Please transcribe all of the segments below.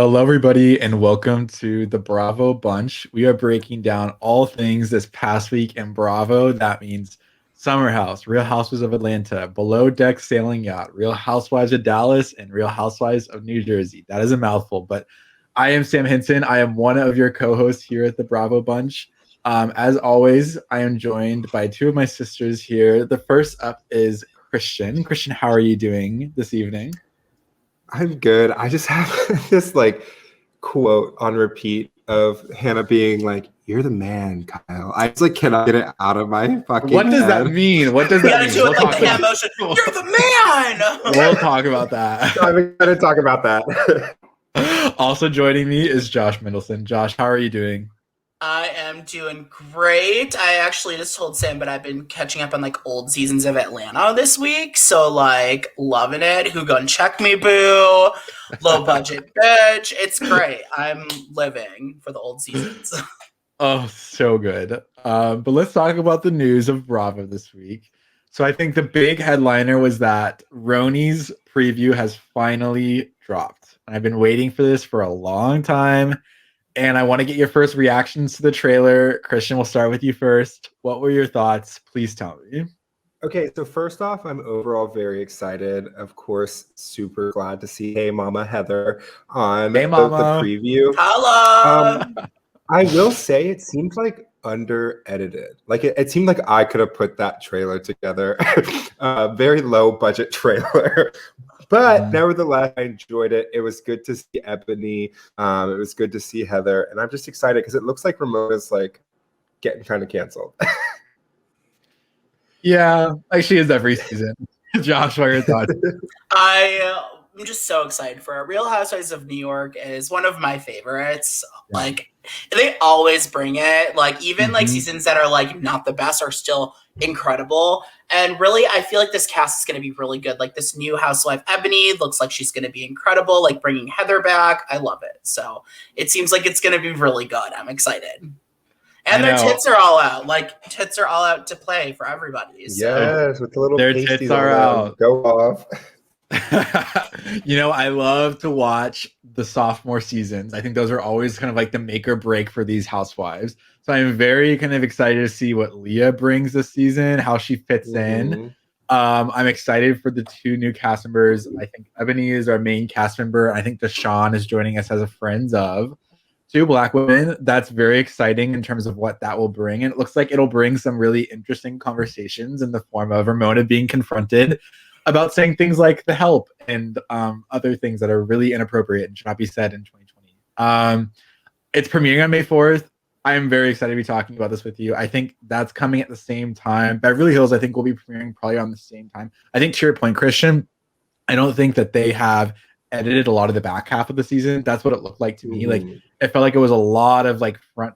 Hello, everybody, and welcome to the Bravo Bunch. We are breaking down all things this past week in Bravo. That means Summer House, Real Housewives of Atlanta, Below Deck Sailing Yacht, Real Housewives of Dallas, and Real Housewives of New Jersey. That is a mouthful, but I am Sam Henson. I am one of your co-hosts here at the Bravo Bunch. As always, I am joined by two of my sisters here. The first up is Kristian. Kristian, how are you doing this evening? I'm good. I just have this quote on repeat of Hannah being like, "You're the man, Kyle." I just cannot get it out of my fucking What does head. that mean? What does that mean? You gotta do it like the hand motion. You're the man. We'll talk about that. So I'm going to talk about that. Also joining me is Josh Mendelson. Josh, how are you doing? I am doing great. I actually just told Sam, but I've been catching up on old seasons of Atlanta this week, so loving it. Who gonna check me, boo? Low budget bitch. It's great. I'm living for the old seasons. Oh, so good. But let's talk about the news of Bravo this week. So I think the big headliner was that Roni's preview has finally dropped. I've been waiting for this for a long time. And I want to get your first reactions to the trailer. Kristian, we'll start with you first. What were your thoughts? Please tell me. Okay, so first off, I'm overall very excited. Of course, super glad to see Hey Mama Heather on the preview. Hello! I will say it seems under edited. It seemed like I could have put that trailer together. Very low budget trailer. But nevertheless, I enjoyed it. It was good to see Ebony. It was good to see Heather. And I'm just excited because it looks like Ramona's getting kind of canceled. Yeah, she is every season. Josh, what are your thoughts? I'm just so excited for it. Real Housewives of New York is one of my favorites. Yeah. They always bring it. Even seasons that are not the best are still incredible. And really, I feel like this cast is going to be really good. This new housewife, Ebony, looks like she's going to be incredible. Bringing Heather back, I love it. So it seems like it's going to be really good. I'm excited. And their tits are all out. Tits are all out to play for everybody. So. Yes, with the little their tits are out. Go off. I love to watch the sophomore seasons. I think those are always kind of the make or break for these housewives. So I'm very kind of excited to see what Leah brings this season, how she fits in. I'm excited for the two new cast members. I think Ebony is our main cast member. I think Deshawn is joining us as a friends of two Black women. That's very exciting in terms of what that will bring. And it looks like it'll bring some really interesting conversations in the form of Ramona being confronted about saying things like The Help and other things that are really inappropriate and should not be said in 2020. It's premiering on May 4th. I am very excited to be talking about this with you. I think that's coming at the same time. Beverly Hills, I think, will be premiering probably around the same time. I think to your point, Kristian, I don't think that they have edited a lot of the back half of the season. That's what it looked like to me. It felt like it was a lot of front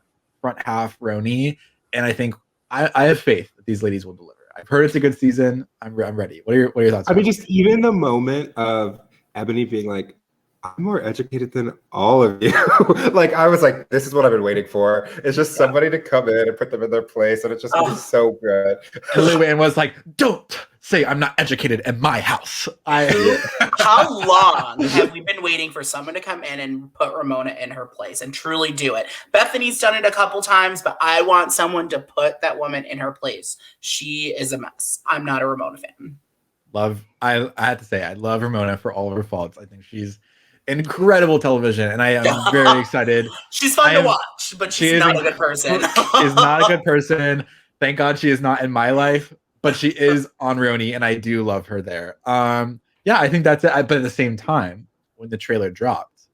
half Roni. And I think I have faith that these ladies will deliver. I've heard it's a good season. I'm ready. What are your thoughts? I mean, just even the moment of Ebony being like, "I'm more educated than all of you." I was like, this is what I've been waiting for. It's just somebody to come in and put them in their place. And it's just so good. And Luann was like, "Don't say I'm not educated in my house." How long have we been waiting for someone to come in and put Ramona in her place and truly do it? Bethany's done it a couple times, but I want someone to put that woman in her place. She is a mess. I'm not a Ramona fan. I have to say, I love Ramona for all of her faults. I think she's incredible television, and I am very excited. She's fun to watch, but she's not a good person. She's not a good person. Thank God she is not in my life, but she is on Roni, and I do love her there. Yeah, I think that's it. But at the same time, when the trailer dropped,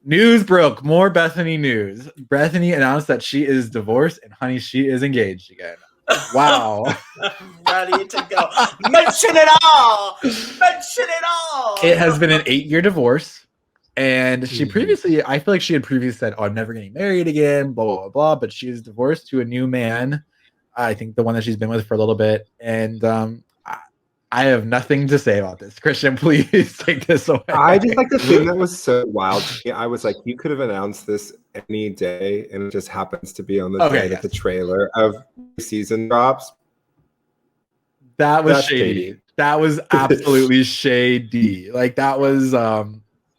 news broke. More Bethany news. Bethany announced that she is divorced, and honey, she is engaged again. Wow. Ready to go. Mention it all. Mention it all. It has been an 8-year divorce. And she previously, I feel like she had previously said, "Oh, I'm never getting married again, blah, blah, blah." But she is divorced to a new man. I think the one that she's been with for a little bit. And I have nothing to say about this. Kristian, please take this away. I just the thing that was so wild to me. I was like, you could have announced this any day, and it just happens to be on the day that the trailer of season drops. That's shady. That was absolutely shady. That was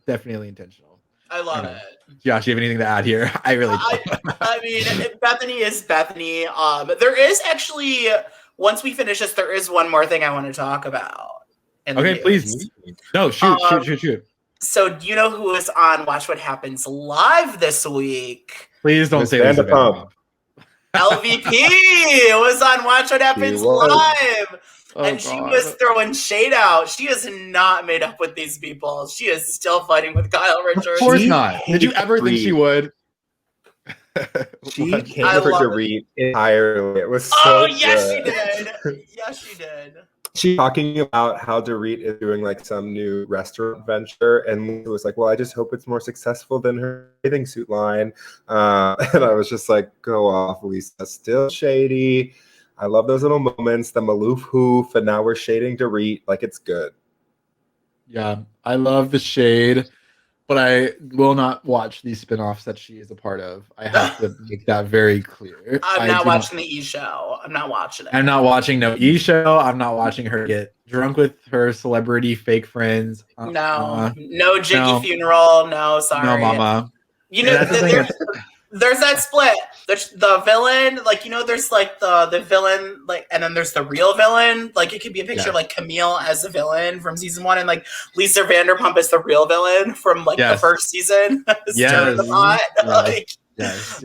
definitely intentional. I love it. Josh, you have anything to add here? I really don't. I mean, Bethany is Bethany. There is actually, once we finish this, there is one more thing I want to talk about. Okay, please. No, shoot. So, do you know who is on Watch What Happens Live this week? Please don't say Lisa Vanderpump. LVP was on Watch What Happens Live. And she was throwing shade out. She is not made up with these people. She is still fighting with Kyle Richards. Of course not. Did you ever think she would? She came for Dorit entirely. It was so yes, she did. Yes, she did. She's talking about how Dorit is doing like some new restaurant venture, and it was like, well, I just hope it's more successful than her bathing suit line. And I was just like, go off, Lisa. Still shady. I love those little moments, the Maloof hoof, and now we're shading Dorit. Like, it's good. Yeah, I love the shade, but I will not watch these spinoffs that she is a part of. I have to make that very clear. I'm not watching the E! Show. I'm not watching it. I'm not watching no E! Show. I'm not watching her get drunk with her celebrity fake friends. No Jiggy funeral. No, sorry. No, mama. You know, there's that split. There's the villain, like, you know, there's like the villain, like, and then there's the real villain. Like, it could be a picture of like Camille as the villain from season 1, and like Lisa Vanderpump is the real villain from like the first season. Yes. The pot. Yes.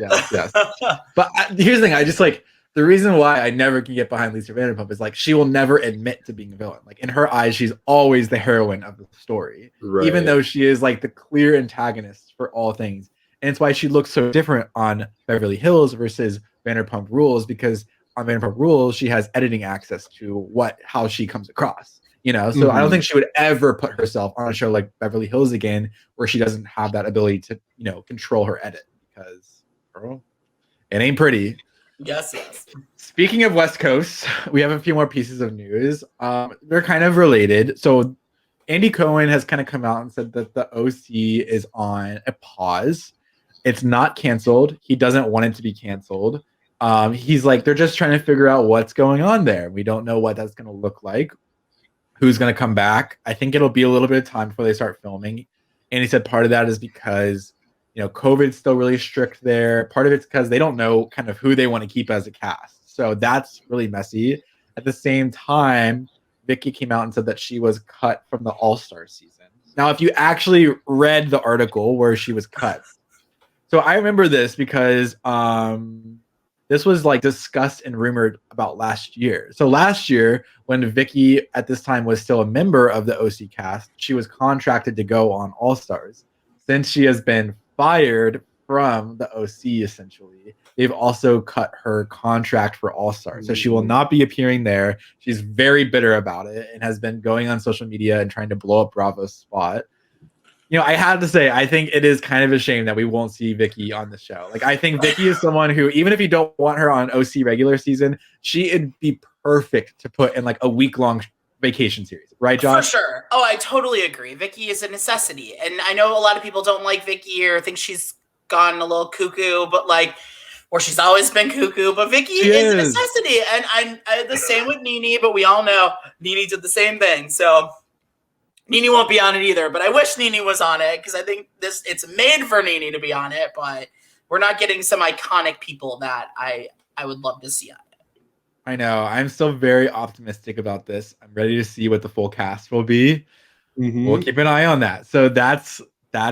But here's the thing: I just like the reason why I never can get behind Lisa Vanderpump is like she will never admit to being a villain. Like in her eyes, she's always the heroine of the story, even though she is like the clear antagonist for all things. And it's why she looks so different on Beverly Hills versus Vanderpump Rules, because on Vanderpump Rules, she has editing access to how she comes across, you know? So I don't think she would ever put herself on a show like Beverly Hills again, where she doesn't have that ability to, you know, control her edit, because, girl, it ain't pretty. Yes. Speaking of West Coast, we have a few more pieces of news. They're kind of related. So Andy Cohen has kind of come out and said that the OC is on a pause. It's not canceled. He doesn't want it to be canceled. He's like, they're just trying to figure out what's going on there. We don't know what that's going to look like. Who's going to come back? I think it'll be a little bit of time before they start filming. And he said part of that is because, you know, COVID's still really strict there. Part of it's because they don't know kind of who they want to keep as a cast. So that's really messy. At the same time, Vicky came out and said that she was cut from the All-Star season. Now, if you actually read the article where she was cut, so I remember this because this was like discussed and rumored about last year. So last year, when Vicky at this time was still a member of the OC cast, she was contracted to go on All Stars. Since she has been fired from the OC, essentially, they've also cut her contract for All Stars. So she will not be appearing there. She's very bitter about it and has been going on social media and trying to blow up Bravo's spot. You know, I had to say, I think it is kind of a shame that we won't see Vicky on the show. Like, I think Vicky is someone who, even if you don't want her on OC regular season, she'd be perfect to put in like a week-long vacation series. Right, Josh? For sure. Oh, I totally agree. Vicky is a necessity. And I know a lot of people don't like Vicky or think she's gone a little cuckoo, but like, or she's always been cuckoo, but Vicky is a necessity. And I the same with Nene, but we all know Nene did the same thing. So Nene won't be on it either, but I wish Nene was on it because I think it's made for Nene to be on it, but we're not getting some iconic people that I would love to see on it. I know. I'm still very optimistic about this. I'm ready to see what the full cast will be. We'll keep an eye on that. So that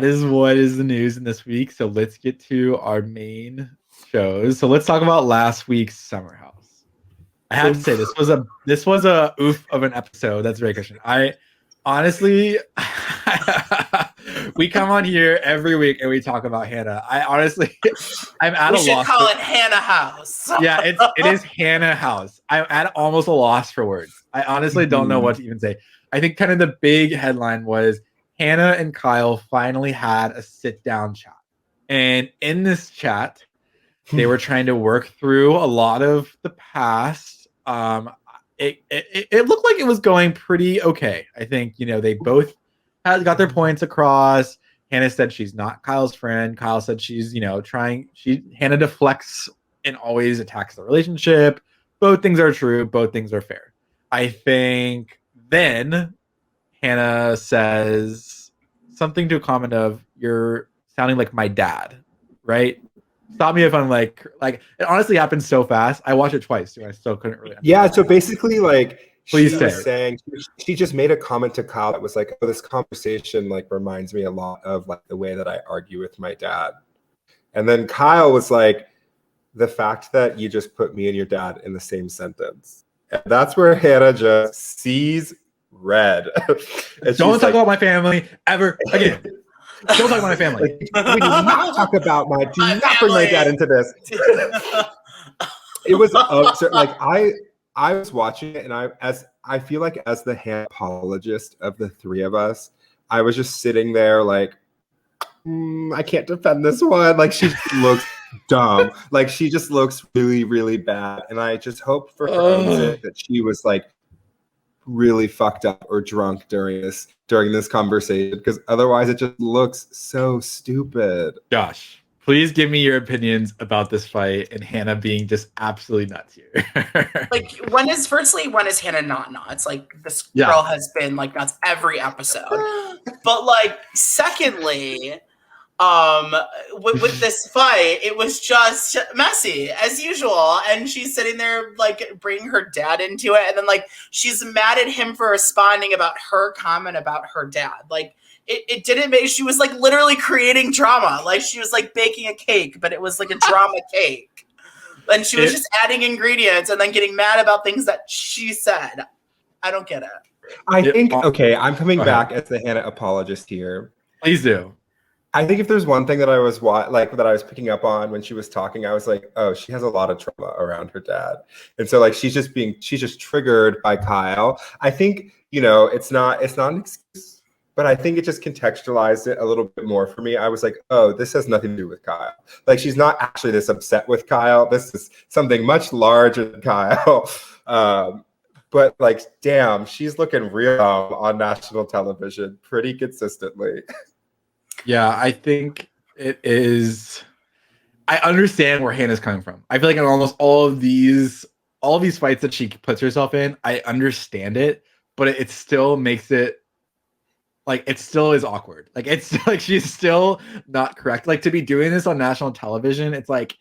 is what is the news in this week. So let's get to our main shows. So let's talk about last week's Summer House. I have to say this was a oof of an episode. That's very Kristian. Honestly, we come on here every week and we talk about Hannah. I'm at a loss. We should call it Hannah House. Yeah, it is Hannah House. I'm at almost a loss for words. I honestly don't know what to even say. I think kind of the big headline was Hannah and Kyle finally had a sit-down chat. And in this chat, they were trying to work through a lot of the past. It looked like it was going pretty okay. I think, you know, they both got their points across. Hannah said she's not Kyle's friend. Kyle said she's, you know, Hannah deflects and always attacks the relationship. Both things are true. Both things are fair. I think then Hannah says something to a comment of, you're sounding like my dad, right? Stop me if I'm like it honestly happened so fast. I watched it twice too. I still couldn't really. Yeah. So basically, like, Please she say was it. saying, she just made a comment to Kyle that was like, "Oh, this conversation like reminds me a lot of like the way that I argue with my dad." And then Kyle was like, "The fact that you just put me and your dad in the same sentence." And that's where Hannah just sees red. Don't talk about my family ever again. Don't talk about my family. Like, we do not talk about do not bring my dad into this. It was absurd. Like I was watching it, and I feel like as the Hannah apologist of the three of us, I was just sitting there like, I can't defend this one. Like, she looks dumb. Like, she just looks really, really bad. And I just hope for her own sake that she was like really fucked up or drunk during this conversation, because otherwise it just looks so stupid. Josh, please give me your opinions about this fight and Hannah being just absolutely nuts here. Like, when is Hannah not nuts? Like, this girl has been like nuts every episode. But like, secondly, with this fight, it was just messy as usual, and she's sitting there like bringing her dad into it, and then like she's mad at him for responding about her comment about her dad. Like, it didn't make, she was like literally creating drama. Like, she was like baking a cake, but it was like a drama cake, and she was just adding ingredients and then getting mad about things that she said. I don't get it. I think, okay, I'm coming back as the Hannah apologist here. Please do. I think if there's one thing that I was picking up on when she was talking, I was like, oh, she has a lot of trauma around her dad. And so like she's just triggered by Kyle. I think, it's not an excuse, but I think it just contextualized it a little bit more for me. I was like, oh, this has nothing to do with Kyle. Like, she's not actually this upset with Kyle. This is something much larger than Kyle. But like, damn, she's looking real dumb on national television pretty consistently. Yeah, I think it is. I understand where Hannah's coming from. I feel like in almost all of these fights that she puts herself in, I understand it, but it still makes it like, it still is awkward. Like, it's like she's still not correct. Like, to be doing this on national television, it's like,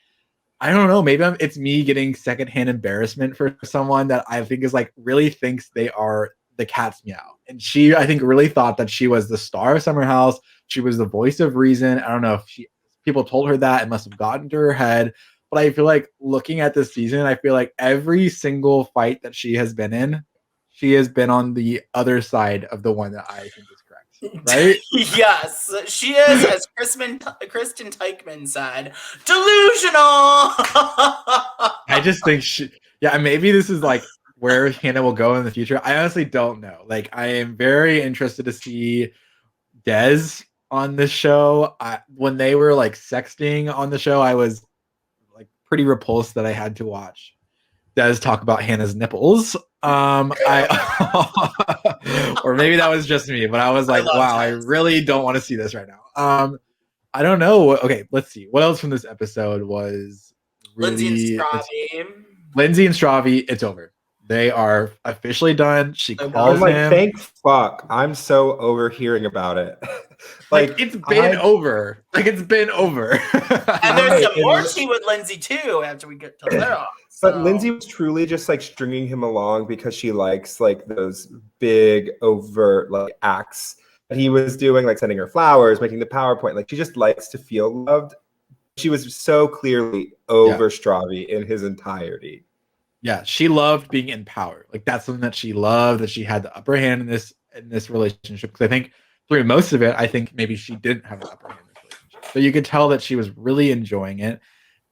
I don't know, maybe it's me getting secondhand embarrassment for someone that I think is like really thinks they are the cat's meow. And she, I think, really thought that she was the star of Summer House. She was the voice of reason. I don't know if people told her that. It must have gotten to her head. But I feel like looking at this season, I feel like every single fight that she has been in, she has been on the other side of the one that I think is correct. Right? Yes, she is, as Kristen Teichman said, delusional. I just think maybe this is like where Hannah will go in the future. I honestly don't know. Like, I am very interested to see Des on this show. When they were like sexting on the show, I was like pretty repulsed that I had to watch Des talk about Hannah's nipples. Or maybe that was just me, but I was like, wow, I really don't want to see this right now. I don't know. Okay, let's see. What else from this episode was really Lindsay and Stravi, it's over. They are officially done. She calls him. Thank fuck. I'm so over hearing about it. like it's been over. Like, it's been over. And there's some more tea with Lindsay too after we get to that. So. But Lindsay was truly just like stringing him along because she likes like those big overt like acts that he was doing, like sending her flowers, making the PowerPoint. Like, she just likes to feel loved. She was so clearly over Stravi in his entirety. Yeah, she loved being in power. Like, that's something that she loved, that she had the upper hand in this relationship. Because I think through most of it, I think maybe she didn't have the upper hand in this relationship. But you could tell that she was really enjoying it.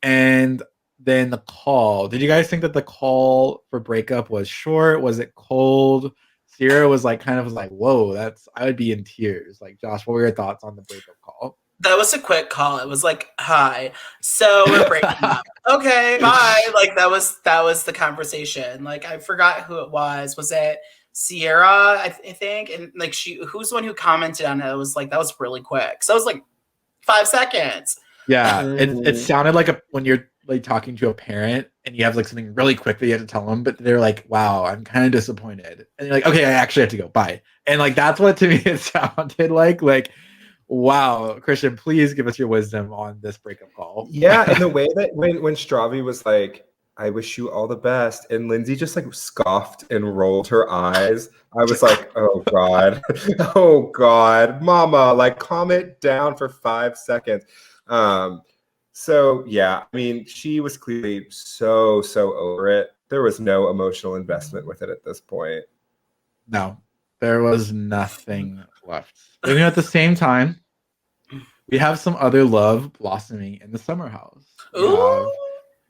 And then the call. Did you guys think that the call for breakup was short? Was it cold? Sierra was like, kind of like, whoa, I would be in tears. Like, Josh, what were your thoughts on the breakup call? That was a quick call. It was like, hi, so we're breaking up. Okay, bye. Like, that was the conversation. Like, I forgot who it was. Was it Sierra, I think? And like, who's the one who commented on it? It was like, that was really quick. So it was like 5 seconds. Yeah, it sounded like when you're like talking to a parent and you have like something really quick that you have to tell them, but they're like, wow, I'm kind of disappointed. And you're like, okay, I actually have to go, bye. And like, that's what to me it sounded like Wow, Kristian, please give us your wisdom on this breakup call. Yeah, and the way that when Stravi was like, I wish you all the best, and Lindsay just like scoffed and rolled her eyes. I was like, oh God, oh God, mama, like calm it down for 5 seconds. So yeah, I mean, she was clearly so over it. There was no emotional investment with it at this point. No, there was nothing left. But at the same time, we have some other love blossoming in the summer house. We have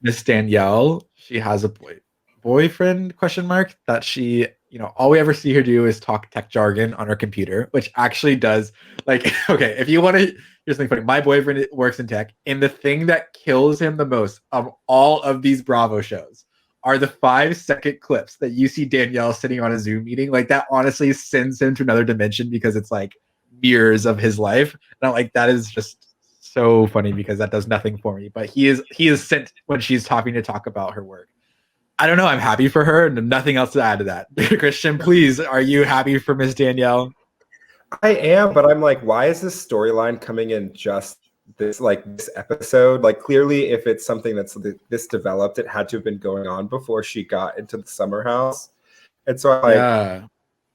Miss Danielle. She has a boyfriend question mark that she, all we ever see her do is talk tech jargon on her computer, which actually does like, okay, if you want to, here's something funny. My boyfriend works in tech, and the thing that kills him the most of all of these Bravo shows are the 5-second clips that you see Danielle sitting on a Zoom meeting. Like that honestly sends him to another dimension because it's like mirrors of his life. And I'm like, that is just so funny because that does nothing for me. But he is sent when she's talking to talk about her work. I don't know. I'm happy for her and nothing else to add to that. Kristian, please, are you happy for Miss Danielle? I am, but I'm like, why is this storyline coming in just this episode? Like clearly if it's something that's this developed, it had to have been going on before she got into the summer house. And so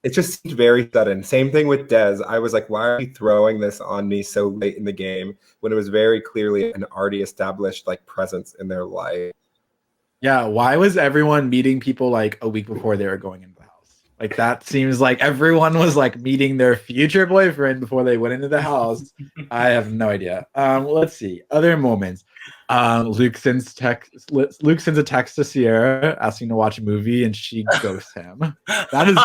it just seemed very sudden. Same thing with Des. I was like, why are you throwing this on me so late in the game when it was very clearly an already established like presence in their life? Yeah, why was everyone meeting people like a week before they were going into the house? Like that seems like everyone was like meeting their future boyfriend before they went into the house. I have no idea. Let's see. Other moments. Luke sends a text to Sierra asking to watch a movie, and she ghosts him. That is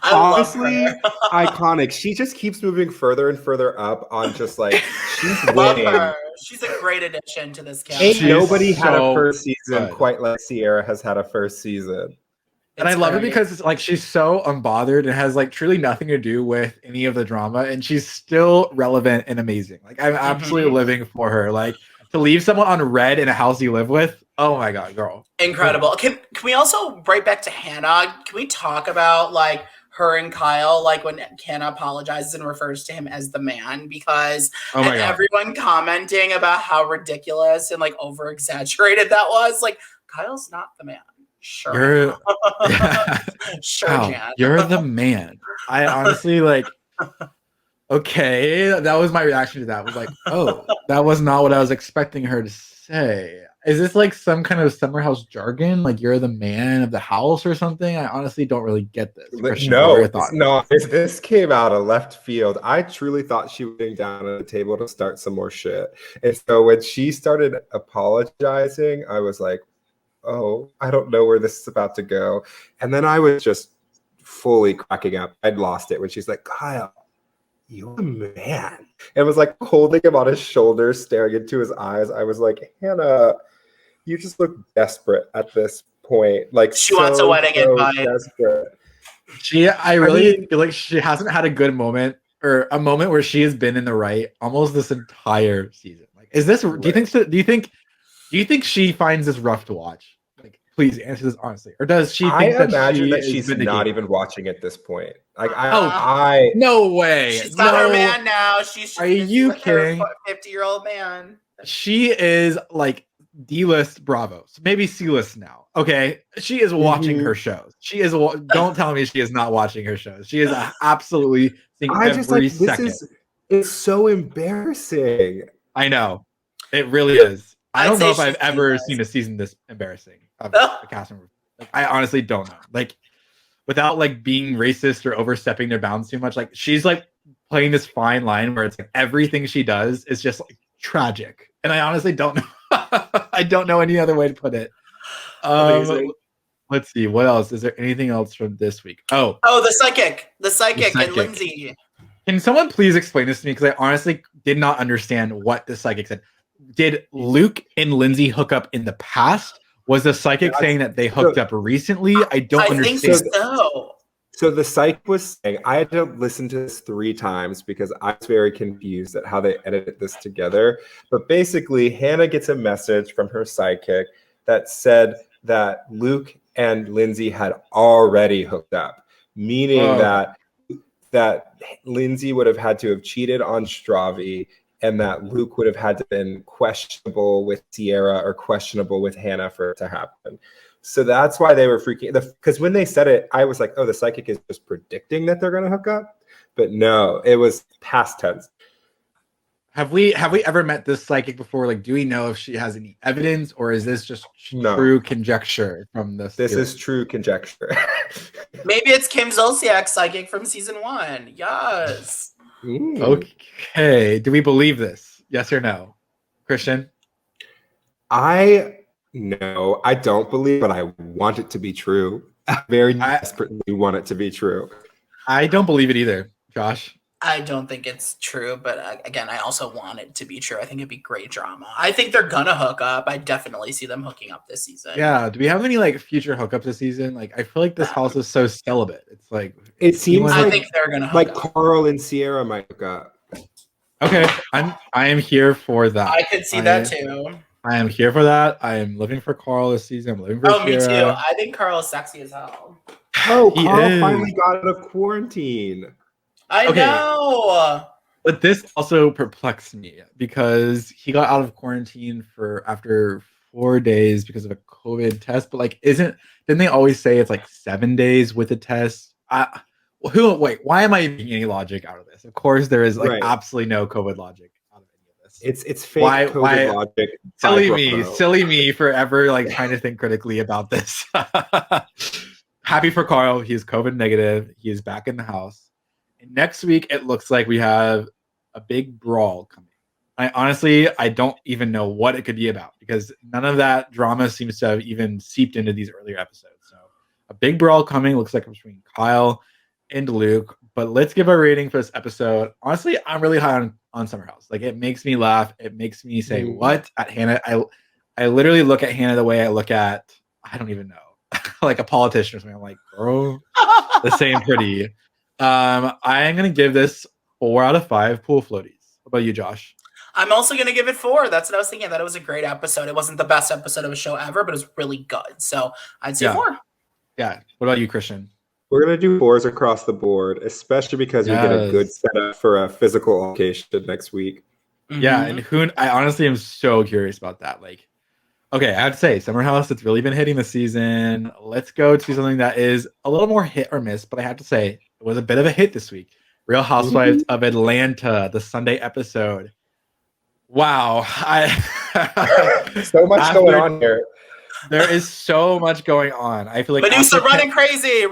honestly iconic. She just keeps moving further and further up on just like she's winning. She's a great addition to this cast. Ain't nobody had a first season quite like Sierra has had a first season. And I love it because it's like she's so unbothered and has like truly nothing to do with any of the drama, and she's still relevant and amazing. Like I'm absolutely living for her. Like to leave someone on red in a house you live with. Oh my god, girl. Incredible. Can we also right back to Hannah? Can we talk about like her and Kyle, like when Hannah apologizes and refers to him as the man, because everyone commenting about how ridiculous and like over exaggerated that was. Like Kyle's not the man. Sure. Sure, Jan. You're the man. I honestly like, okay, that was my reaction to that. I was like, oh, that was not what I was expecting her to say. Is this like some kind of summer house jargon? Like you're the man of the house or something? I honestly don't really get this. No, this came out of left field. I truly thought she was getting down at the table to start some more shit. And so when she started apologizing, I was like, oh, I don't know where this is about to go. And then I was just fully cracking up. I'd lost it when she's like, Kyle, you're a man. And was like holding him on his shoulder, staring into his eyes. I was like, Hannah, you just look desperate at this point. Like she wants a wedding invite. Desperate. I really feel like she hasn't had a good moment or a moment where she has been in the right almost this entire season. Like, is this? Right. Do you think she finds this rough to watch? Like, please answer this honestly. Or does she think that she's not even watching at this point? Like, no way. She's got her man now. Are you kidding? 50-year-old man. She is like D-list Bravo. So maybe C-list now. Okay. She is watching her shows. She is. Don't tell me she is not watching her shows. She is absolutely seeing every second. It's so embarrassing. I know. It really is. I don't know if I've ever seen a season this embarrassing of a cast member. Like, I honestly don't know. Like, without like being racist or overstepping their bounds too much, like she's like playing this fine line where it's like everything she does is just like tragic, and I honestly don't know. I don't know any other way to put it. Let's see. What else? Is there anything else from this week? Oh, the psychic and Lindsay. Can someone please explain this to me? Because I honestly did not understand what the psychic said. Did Luke and Lindsay hook up in the past? Was the psychic saying that they hooked up recently? I don't understand. I think so. So the psychic was saying, I had to listen to this 3 times because I was very confused at how they edited this together. But basically, Hannah gets a message from her psychic that said that Luke and Lindsay had already hooked up, meaning that that Lindsay would have had to have cheated on Stravi, and that Luke would have had to have been questionable with Sierra or questionable with Hannah for it to happen. So that's why they were freaking, because when they said it, I was like, oh, the psychic is just predicting that they're going to hook up. But no, it was past tense. Have we ever met this psychic before? Like, do we know if she has any evidence, or is this just true conjecture from this? This is true conjecture. Maybe it's Kim Zolciak's psychic from season 1. Yes. Okay. Do we believe this? Yes or no? Kristian? No, I don't believe, but I want it to be true. I very desperately want it to be true. I don't believe it either. Josh? I don't think it's true, but again, I also want it to be true. I think it'd be great drama. I think they're gonna hook up. I definitely see them hooking up this season. Yeah. Do we have any like future hookups this season? Like, I feel like this house is so celibate. It's like it seems. I think they're gonna hook up. Carl and Sierra might hook up. Okay, I am here for that. I could see that too. I am here for that. I am living for Carl this season. I'm living for Sierra. Me too. I think Carl is sexy as hell. Oh, Carl finally got out of quarantine. I know. But this also perplexed me because he got out of quarantine after 4 days because of a COVID test. But like, didn't they always say it's like 7 days with a test? Wait, why am I making any logic out of this? Of course, there is like absolutely no COVID logic out of any of this. It's fake COVID logic. Silly me for ever like trying to think critically about this. Happy for Carl. He is COVID negative. He is back in the house. And next week, it looks like we have a big brawl coming. I don't even know what it could be about because none of that drama seems to have even seeped into these earlier episodes. So a big brawl coming looks like between Kyle and Luke. But let's give a rating for this episode. Honestly, I'm really high on Summer House. Like, it makes me laugh. It makes me say, what? At Hannah. I literally look at Hannah the way I look at, I don't even know, like a politician or something. I'm like, girl, this ain't pretty. I am going to give this 4 out of 5 pool floaties. What about you, Josh? I'm also going to give it 4. That's what I was thinking. That it was a great episode. It wasn't the best episode of a show ever, but it was really good. So I'd say 4. Yeah. What about you, Kristian? We're going to do 4s across the board, especially because we get a good setup for a physical location next week. Yeah. And I honestly am so curious about that. Like, okay, I have to say, Summer House, it's really been hitting the season. Let's go to something that is a little more hit or miss, but I have to say, it was a bit of a hit this week. Real Housewives of Atlanta, the Sunday episode. Wow. So much going on here. There is so much going on. I feel like Medusa running crazy.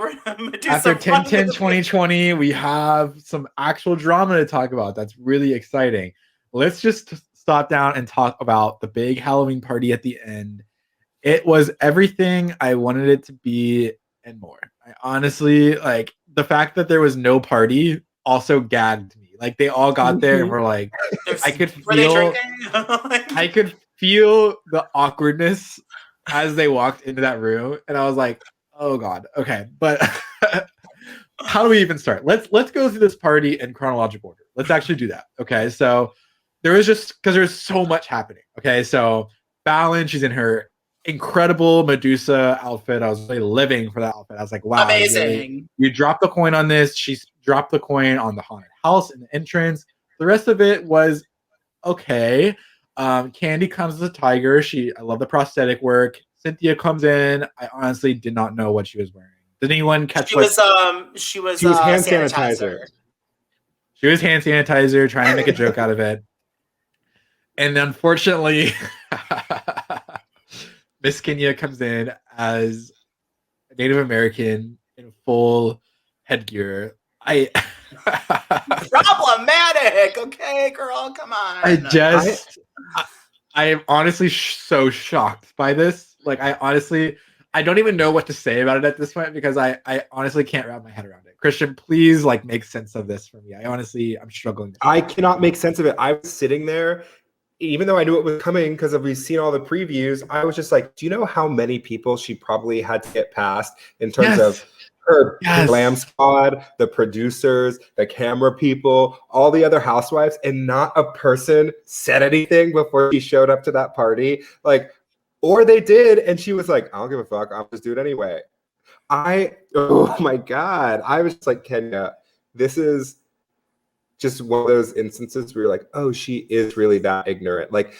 After 10/10/2020, we have some actual drama to talk about. That's really exciting. Let's just stop down and talk about the big Halloween party at the end. It was everything I wanted it to be and more. I honestly, like, the fact that there was no party also gagged me. Like, they all got there and were like, I could feel the awkwardness as they walked into that room, and I was like, oh god, okay. But how do we even start? Let's go through this party in chronological order. Let's actually do that. Okay, so there was just because there's so much happening. Okay, so Fallon, she's in her incredible Medusa outfit. I was really living for that outfit. I was like, wow, amazing. You dropped the coin on this. She's dropped the coin on the haunted house in the entrance. The rest of it was okay. Candy comes as a tiger. I love the prosthetic work. Cynthia comes in. I honestly did not know what she was wearing. Did anyone catch she was hand sanitizer. She was hand sanitizer, trying to make a joke out of it. And unfortunately, Miss Kenya comes in as a Native American in full headgear. Problematic. Okay, girl, come on. I am honestly so shocked by this. Like, I don't even know what to say about it at this point because I honestly can't wrap my head around it. Kristian, please, like, make sense of this for me. I'm struggling. I cannot make sense of it. I was sitting there, even though I knew it was coming because we've seen all the previews. I was just like, do you know how many people she probably had to get past in terms of her glam squad, the producers, the camera people, all the other housewives, and not a person said anything before she showed up to that party? Like, or they did, and she was like, I don't give a fuck, I'll just do it anyway. Oh my God. I was just like, Kenya, this is just one of those instances where you're like, oh, she is really that ignorant. Like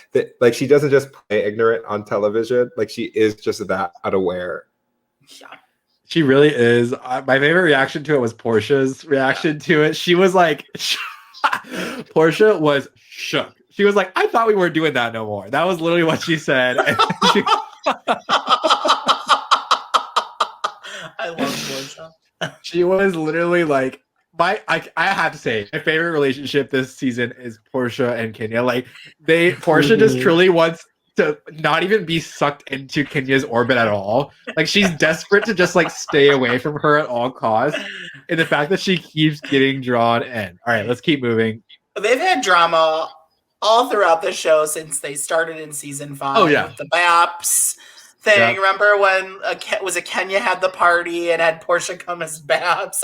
she doesn't just play ignorant on television. Like she is just that unaware. Yeah. She really is. My favorite reaction to it was Portia's reaction to it. She was like, Portia was shook. She was like, I thought we weren't doing that no more. That was literally what she said. I love Portia. She was literally like, I have to say, my favorite relationship this season is Portia and Kenya. Like Portia just truly wants to not even be sucked into Kenya's orbit at all. Like she's desperate to just like stay away from her at all costs. And the fact that she keeps getting drawn in. All right, let's keep moving. They've had drama all throughout the show since they started in season 5. Oh yeah, with the Baps thing. Yeah. Remember when Kenya had the party and had Portia come as Babs?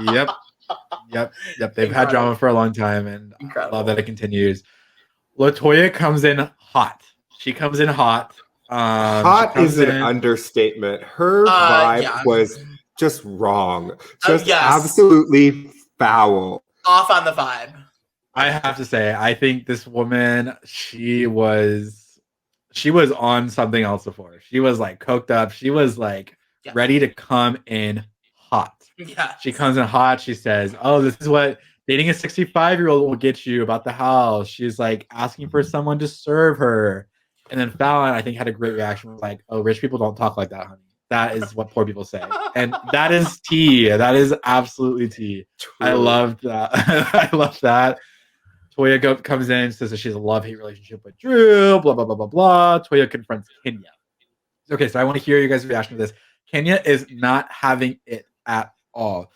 Yep. They've had drama for a long time, and I love that it continues. LaToya comes in hot. She comes in hot. Hot is an understatement. Her vibe was just wrong. Just absolutely foul. Off on the vibe. I have to say, I think this woman, she was on something else before. She was like coked up. She was like ready to come in hot. Yeah. She comes in hot. She says, oh, this is what dating a 65-year-old will get you about the house. She's like asking for someone to serve her. And then Fallon, I think, had a great reaction. Like, oh, rich people don't talk like that, honey. That is what poor people say. And that is tea. That is absolutely tea. True. I love that. I love that. Toya comes in, says that she has a love-hate relationship with Drew, blah, blah, blah, blah, blah. Toya confronts Kenya. Okay, so I want to hear you guys' reaction to this. Kenya is not having it at all.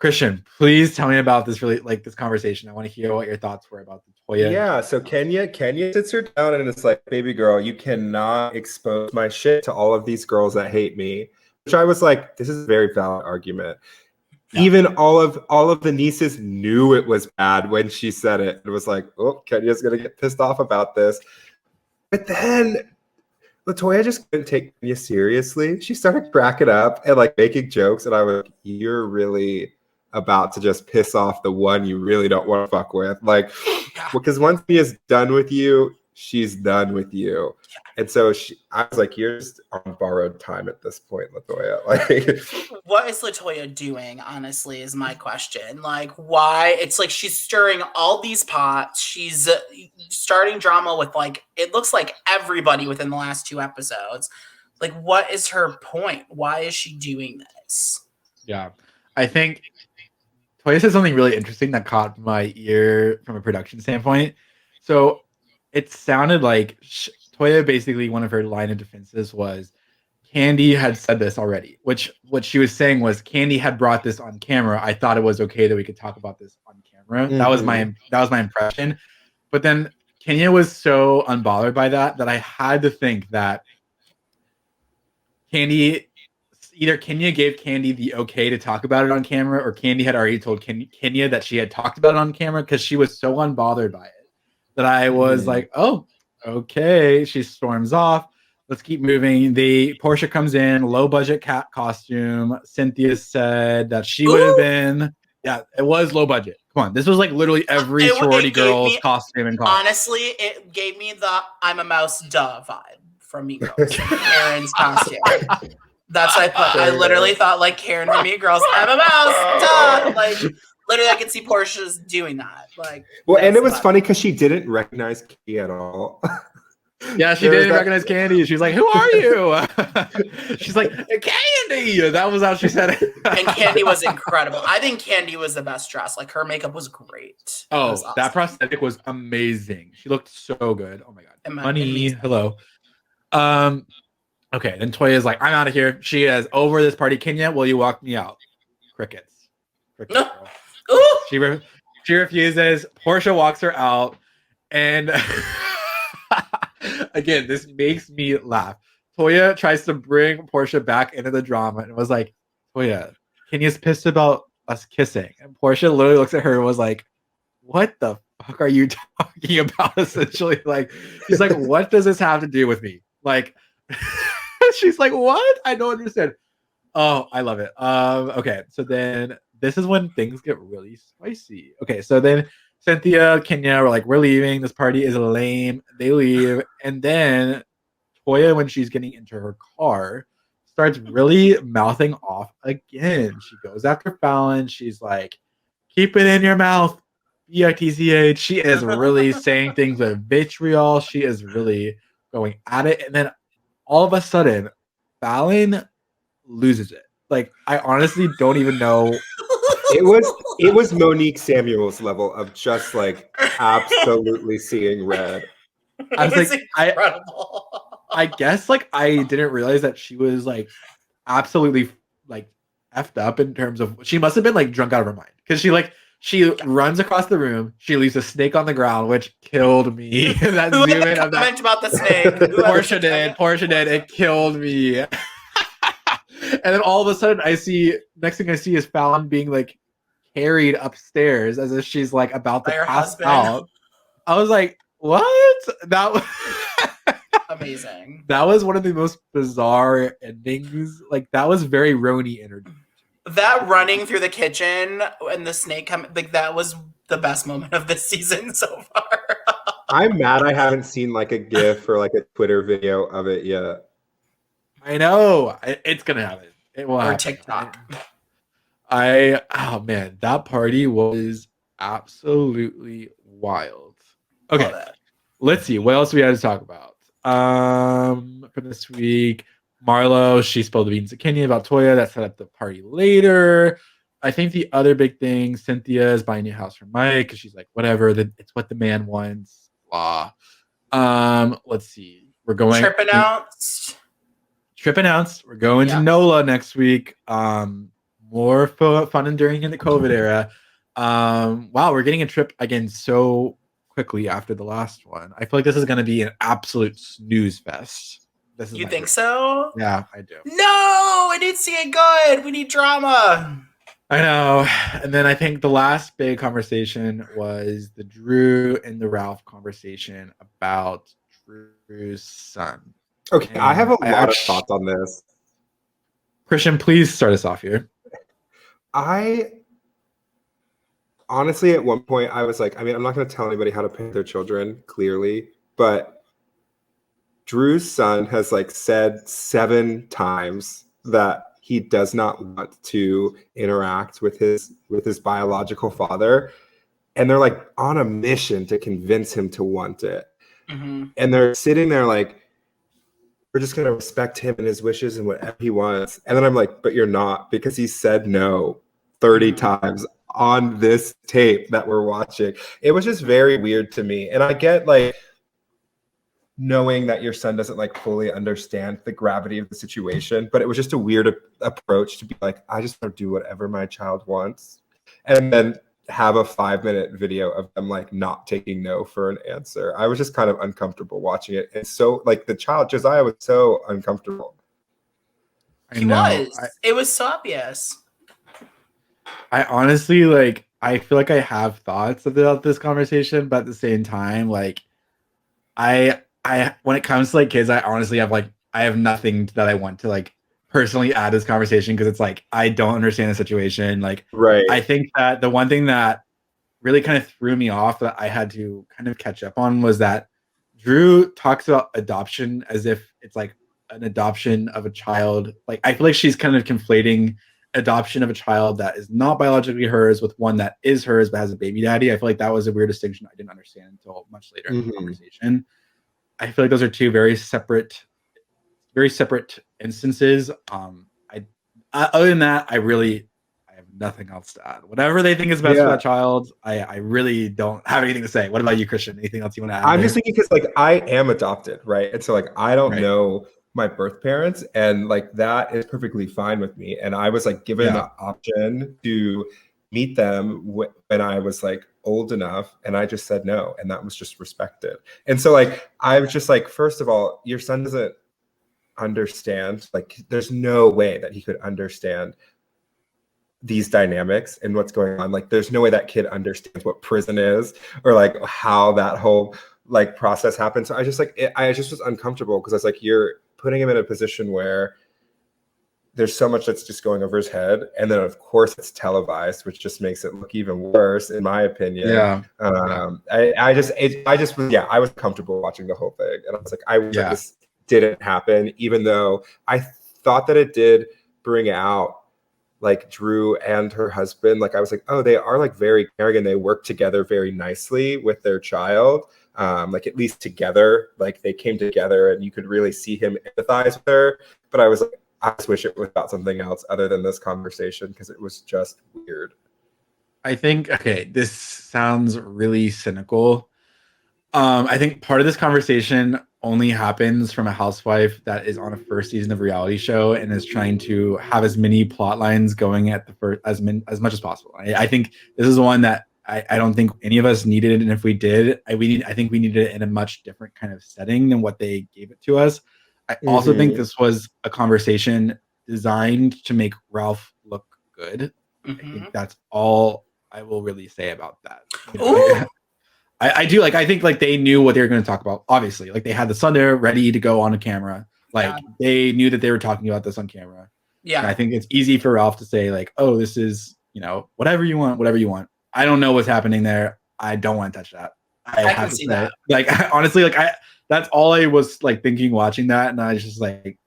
Kristian, please tell me about this this conversation. I want to hear what your thoughts were about the Toya. Yeah, so Kenya sits her down and it's like, baby girl, you cannot expose my shit to all of these girls that hate me. Which I was like, this is a very valid argument. Yeah. Even all of the nieces knew it was bad when she said it. It was like, oh, Kenya's gonna get pissed off about this. But then LaToya just couldn't take Kenya seriously. She started cracking up and like making jokes, and I was like, you're really about to just piss off the one you really don't want to fuck with. Like, because once Kenya's done with you, she's done with you. And so I was like, you're just on borrowed time at this point, LaToya. Like, what is LaToya doing, honestly, is my question. Like, why? It's like she's stirring all these pots. She's starting drama with, like, it looks like everybody within the last 2 episodes. Like, what is her point? Why is she doing this? Yeah. I think Toya said something really interesting that caught my ear from a production standpoint. So it sounded like Toya, basically, one of her line of defenses was Kandi had said this already, which what she was saying was Kandi had brought this on camera. I thought it was okay that we could talk about this on camera. Mm-hmm. That was my impression. But then Kenya was so unbothered by that I had to think that Kenya gave Kandi the okay to talk about it on camera, or Kandi had already told Kenya that she had talked about it on camera, because she was so unbothered by it that I was like, oh, okay. She storms off. Let's keep moving. Portia comes in, low budget cat costume. Cynthia said that she would have been. Yeah, it was low budget. Come on, this was like literally every sorority girl's costume and costume. Honestly, it gave me the "I'm a mouse" duh vibe from Mean Girls. Karen's costume. That's what I put. I literally thought like Karen from Mean Girls. I'm a mouse, duh. Like literally, I could see Portia's doing that. Like, well, and it was funny because she didn't recognize Kandi at all. Yeah, she didn't recognize Kandi. She's like, "Who are you?" She's like, "Kandi." That was how she said it. And Kandi was incredible. I think Kandi was the best dressed. Like her makeup was great. Oh, was awesome. That prosthetic was amazing. She looked so good. Oh my god, honey, hello. Okay, then Toya's like, "I'm out of here." She is over this party. Kenya, will you walk me out? Crickets. No. She refuses. Portia walks her out, and again, this makes me laugh. Toya tries to bring Portia back into the drama and was like, "Toya, Kenya's pissed about us kissing," and Portia literally looks at her and was like, "What the fuck are you talking about?" Essentially, like, she's like, "What does this have to do with me?" Like. She's like, what? I don't understand. Oh, I love it. Okay, so then this is when things get really spicy. Okay, so then Cynthia, Kenya are like, we're leaving. This party is lame. They leave. And then Toya, when she's getting into her car, starts really mouthing off again. She goes after Fallon. She's like, keep it in your mouth, bitch. She is really saying things with vitriol. She is really going at it. And then all of a sudden, Fallon loses it. Like, I honestly don't even know. It was Monique Samuels level of just like absolutely seeing red. I was like, I guess like I didn't realize that she was like absolutely like effed up in terms of, she must have been like drunk out of her mind, because she runs across the room, she leaves a snake on the ground, which killed me. That Who zoom had in a of that. comment about the snake? Portia did. It killed me. And then all of a sudden, next thing I see is Fallon being like carried upstairs as if she's like about to pass out. I was like, what? That was amazing. That was one of the most bizarre endings. Like, that was very Roni energy. That running through the kitchen and the snake coming, like, that was the best moment of this season so far. I'm mad I haven't seen like a GIF or like a Twitter video of it yet. I know. It's gonna happen. It will happen. Or TikTok. Oh man, that party was absolutely wild. Okay, let's see. What else we had to talk about? For this week, Marlo, she spilled the beans to Kenya about Toya. That set up the party later. I think the other big thing, Cynthia is buying a new house for Mike because she's like, whatever, it's what the man wants. Blah. Let's see. We're going Trip announced. We're going to NOLA next week. More fun and during in the COVID era. Wow, we're getting a trip again so quickly after the last one. I feel like this is going to be an absolute snooze fest. You think so? Yeah, I do. No, it needs to get good. We need drama. I know. And then I think the last big conversation was the Drew and the Ralph conversation about Drew's son. Okay, and I have a lot of thoughts on this. Kristian, please start us off here. I honestly, at one point, I was like, I mean, I'm not going to tell anybody how to parent their children, clearly, but Drew's son has like said 7 times that he does not want to interact with his biological father, and they're like on a mission to convince him to want it. Mm-hmm. And they're sitting there like, we're just going to respect him and his wishes and whatever he wants. And then I'm like, but you're not, because he said no 30 times on this tape that we're watching. It was just very weird to me. And I get like knowing that your son doesn't like fully understand the gravity of the situation, but it was just a weird approach to be like, I just want to do whatever my child wants. And then have a 5-minute video of them like not taking no for an answer. I was just kind of uncomfortable watching it. And so like the child, Josiah, was so uncomfortable. It was so obvious. I honestly like, I feel like I have thoughts about this conversation, but at the same time, like I when it comes to like kids, I honestly have like, I have nothing that I want to like personally add this conversation, because it's like, I don't understand the situation. Like, right. I think that the one thing that really kind of threw me off that I had to kind of catch up on was that Drew talks about adoption as if it's like an adoption of a child. Like, I feel like she's kind of conflating adoption of a child that is not biologically hers with one that is hers but has a baby daddy. I feel like that was a weird distinction I didn't understand until much later in the conversation. I feel like those are two very separate instances. Other than that, I have nothing else to add. Whatever they think is best for that child, I really don't have anything to say. What about you, Kristian? Anything else you want to add? I'm just thinking because like I am adopted, right? And so like I don't know my birth parents, and like that is perfectly fine with me. And I was like given the option to meet them when I was like old enough, and I just said no, and that was just respected. And so like I was just like, first of all, your son doesn't understand, like there's no way that he could understand these dynamics and what's going on. Like there's no way that kid understands what prison is or like how that whole like process happens. So I just like I just was uncomfortable because I was like, you're putting him in a position where there's so much that's just going over his head, and then of course it's televised, which just makes it look even worse, in my opinion. I was comfortable watching the whole thing, and I was like, I wish that this didn't happen, even though I thought that it did bring out like Drew and her husband. Like I was like, oh, they are like very caring, and they work together very nicely with their child. Like at least together, like they came together, and you could really see him empathize with her. But I was like, I just wish it was about something else other than this conversation, because it was just weird. I think, okay, this sounds really cynical. I think part of this conversation only happens from a housewife that is on a first season of a reality show and is trying to have as many plot lines going at the first as much as possible. I think this is one that I don't think any of us needed, and if we did, I think we needed it in a much different kind of setting than what they gave it to us. I also think this was a conversation designed to make Ralph look good. I think that's all I will really say about that. You know, I do like. I think like they knew what they were going to talk about. Obviously, like they had the sun there ready to go on a camera. Like they knew that they were talking about this on camera. Yeah, and I think it's easy for Ralph to say like, "Oh, this is whatever you want, whatever you want." I don't know what's happening there. I don't want to touch that. I have to see that. Like honestly, like that's all I was like thinking watching that, and I was just like,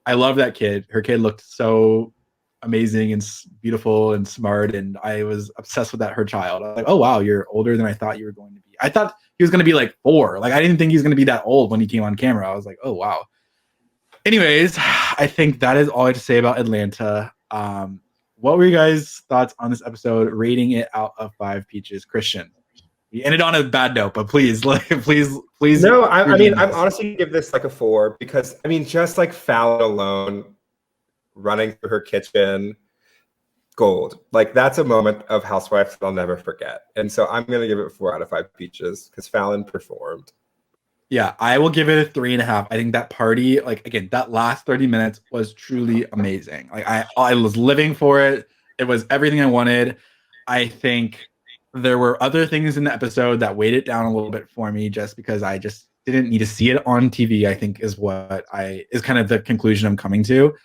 I love that kid. Her kid looked so amazing and beautiful and smart, and I was obsessed with her child. I was like, oh wow, you're older than I thought you were going to be. I thought he was going to be like 4. Like I didn't think he was going to be that old when he came on camera. I was like, oh wow. Anyways, I think that is all I have to say about Atlanta. What were you guys' thoughts on this episode? Rating it out of 5 peaches. Kristian, we ended on a bad note, but please. No, I mean, I'm honestly gonna give this like a 4, because I mean, just like Fallon alone running through her kitchen, gold. Like that's a moment of Housewives that I'll never forget. And so I'm gonna give it 4 out of 5 peaches because Fallon performed. Yeah, I will give it a 3.5. I think that party, like again, that last 30 minutes was truly amazing. Like I was living for it. It was everything I wanted. I think there were other things in the episode that weighed it down a little bit for me, just because I just didn't need to see it on TV, I think is kind of the conclusion I'm coming to.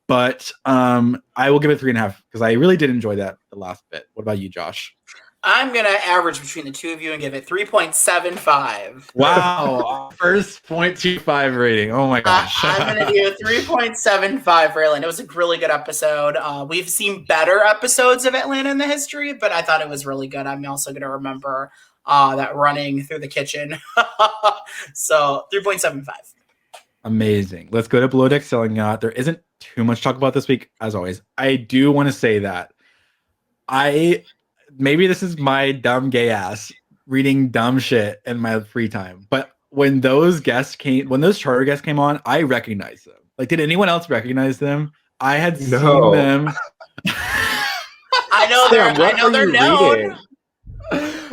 But I will give it 3.5 because I really did enjoy the last bit. What about you, Josh? I'm going to average between the two of you and give it 3.75. Wow. First 0.25 rating. Oh my gosh. I'm going to do 3.75 for Atlanta. It was a really good episode. We've seen better episodes of Atlanta in the history, but I thought it was really good. I'm also going to remember that running through the kitchen. So 3.75. Amazing. Let's go to Below Deck Selling Yacht. There isn't too much to talk about this week, as always. I do want to say that maybe this is my dumb gay ass reading dumb shit in my free time, but when those charter guests came on, I recognized them. Like, did anyone else recognize them? I had seen them. I know they're known.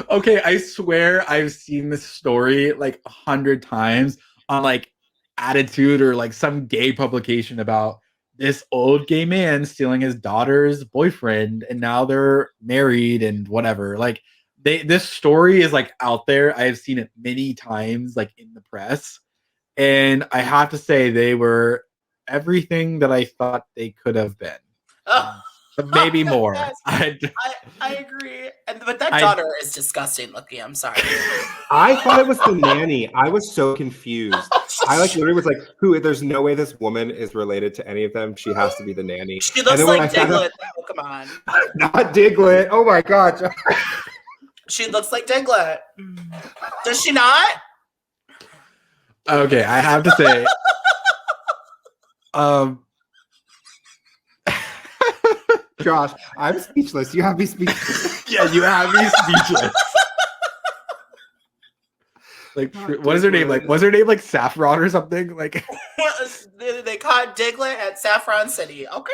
Okay, I swear I've seen this story like 100 times on like Attitude or like some gay publication about this old gay man stealing his daughter's boyfriend, and now they're married and whatever. Like this story is like out there. I have seen it many times, like in the press, and I have to say they were everything that I thought they could have been. But maybe more. Yes, I agree. But that daughter is disgusting looking. I'm sorry. I thought it was the nanny. I was so confused. I like literally was like, there's no way this woman is related to any of them. She has to be the nanny. She looks like Diglett. Oh, come on. Not Diglett. Oh my God. She looks like Diglett. Does she not? Okay, I have to say. Josh, I'm speechless. You have me speechless. Yeah, you have me speechless. Like, what is her name? Like, was her name like Saffron or something? Like, they caught Diglett at Saffron City. Okay.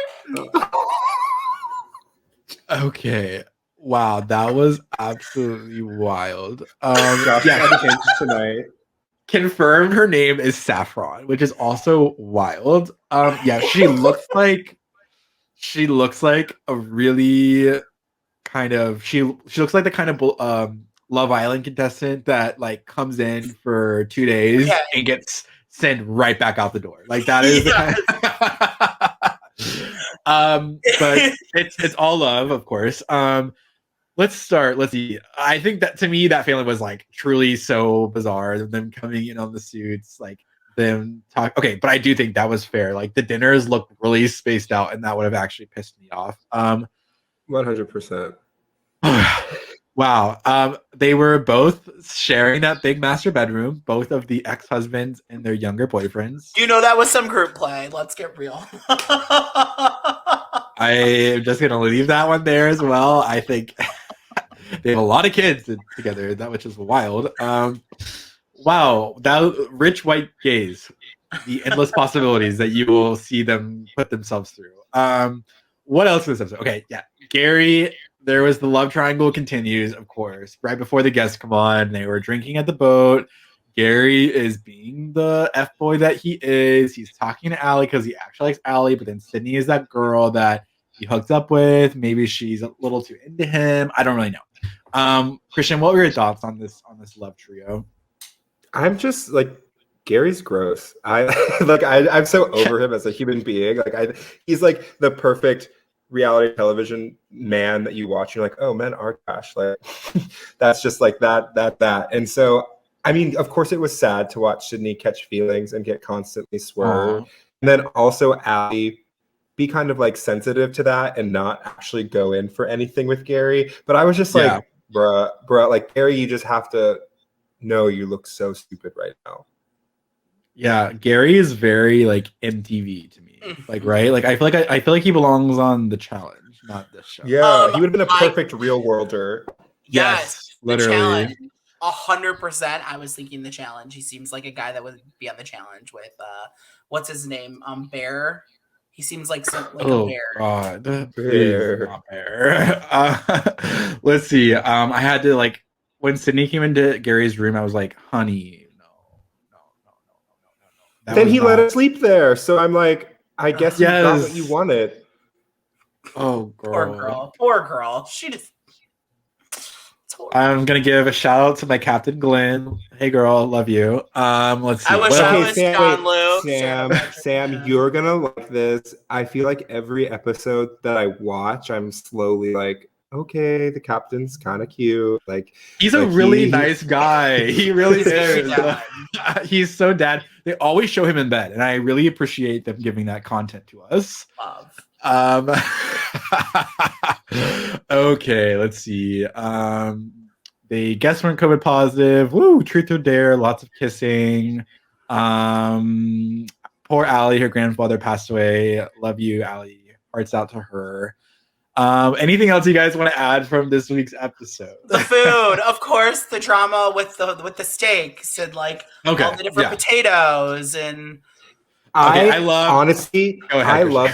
Okay. Wow, that was absolutely wild. Josh, yeah, tonight. Confirmed her name is Saffron, which is also wild. Yeah, she looks like a really kind of she looks like the kind of Love Island contestant that like comes in for 2 days and gets sent right back out the door. Like that is But it's all love, of course. Let's start. Let's see. I think that to me, that family was like truly so bizarre. Them coming in on the suits, like them talk. Okay, but I do think that was fair. Like the dinners looked really spaced out, and that would have actually pissed me off. 100%. Wow. They were both sharing that big master bedroom, both of the ex-husbands and their younger boyfriends. You know that was some group play. Let's get real. I'm just gonna leave that one there as well. I think they have a lot of kids together, that which is wild. Wow, that rich white gaze, the endless possibilities that you will see them put themselves through. What else in this episode? Okay, yeah, Gary. There was the love triangle continues, of course. Right before the guests come on, they were drinking at the boat. Gary is being the F boy that he is. He's talking to Allie because he actually likes Allie, but then Sydney is that girl that he hooks up with. Maybe she's a little too into him. I don't really know. Kristian, what were your thoughts on this love trio? I'm just like, Gary's gross. I'm so over him as a human being. He's like the perfect reality television man that you watch. You're like, oh, men are trash. Like that's just like that. And so, I mean, of course, it was sad to watch Sydney catch feelings and get constantly swerved. And then also Allie be kind of like sensitive to that and not actually go in for anything with Gary. But I was just like, bruh, like Gary, you just have to know you look so stupid right now. Yeah, Gary is very like MTV to me. Like, right? Like I feel like he belongs on The Challenge, not this show. Yeah, he would have been a perfect real worlder. Yes, literally. 100%. I was thinking The Challenge. He seems like a guy that would be on The Challenge with what's his name? Bear. He seems like a bear. God, Bear. Not Bear. Let's see. I had to like when Sydney came into Gary's room, I was like, honey. Then he let us sleep there. So I'm like, I guess you got what you wanted. Oh, girl. Poor girl. She just. I'm gonna give a shout out to my Captain Glenn. Hey, girl, love you. Let's see. I wish I was John Luke. Sam, you're gonna like this. I feel like every episode that I watch, I'm slowly like, okay, the captain's kind of cute. Like he's a really nice guy. He really is. He's so dad. They always show him in bed, and I really appreciate them giving that content to us. Okay, let's see. The guests weren't COVID positive. Woo, truth or dare, lots of kissing. Poor Allie, her grandfather passed away. Love you, Allie. Hearts out to her. Anything else you guys want to add from this week's episode? The food, of course, the drama with the steaks and like all the different potatoes and. I love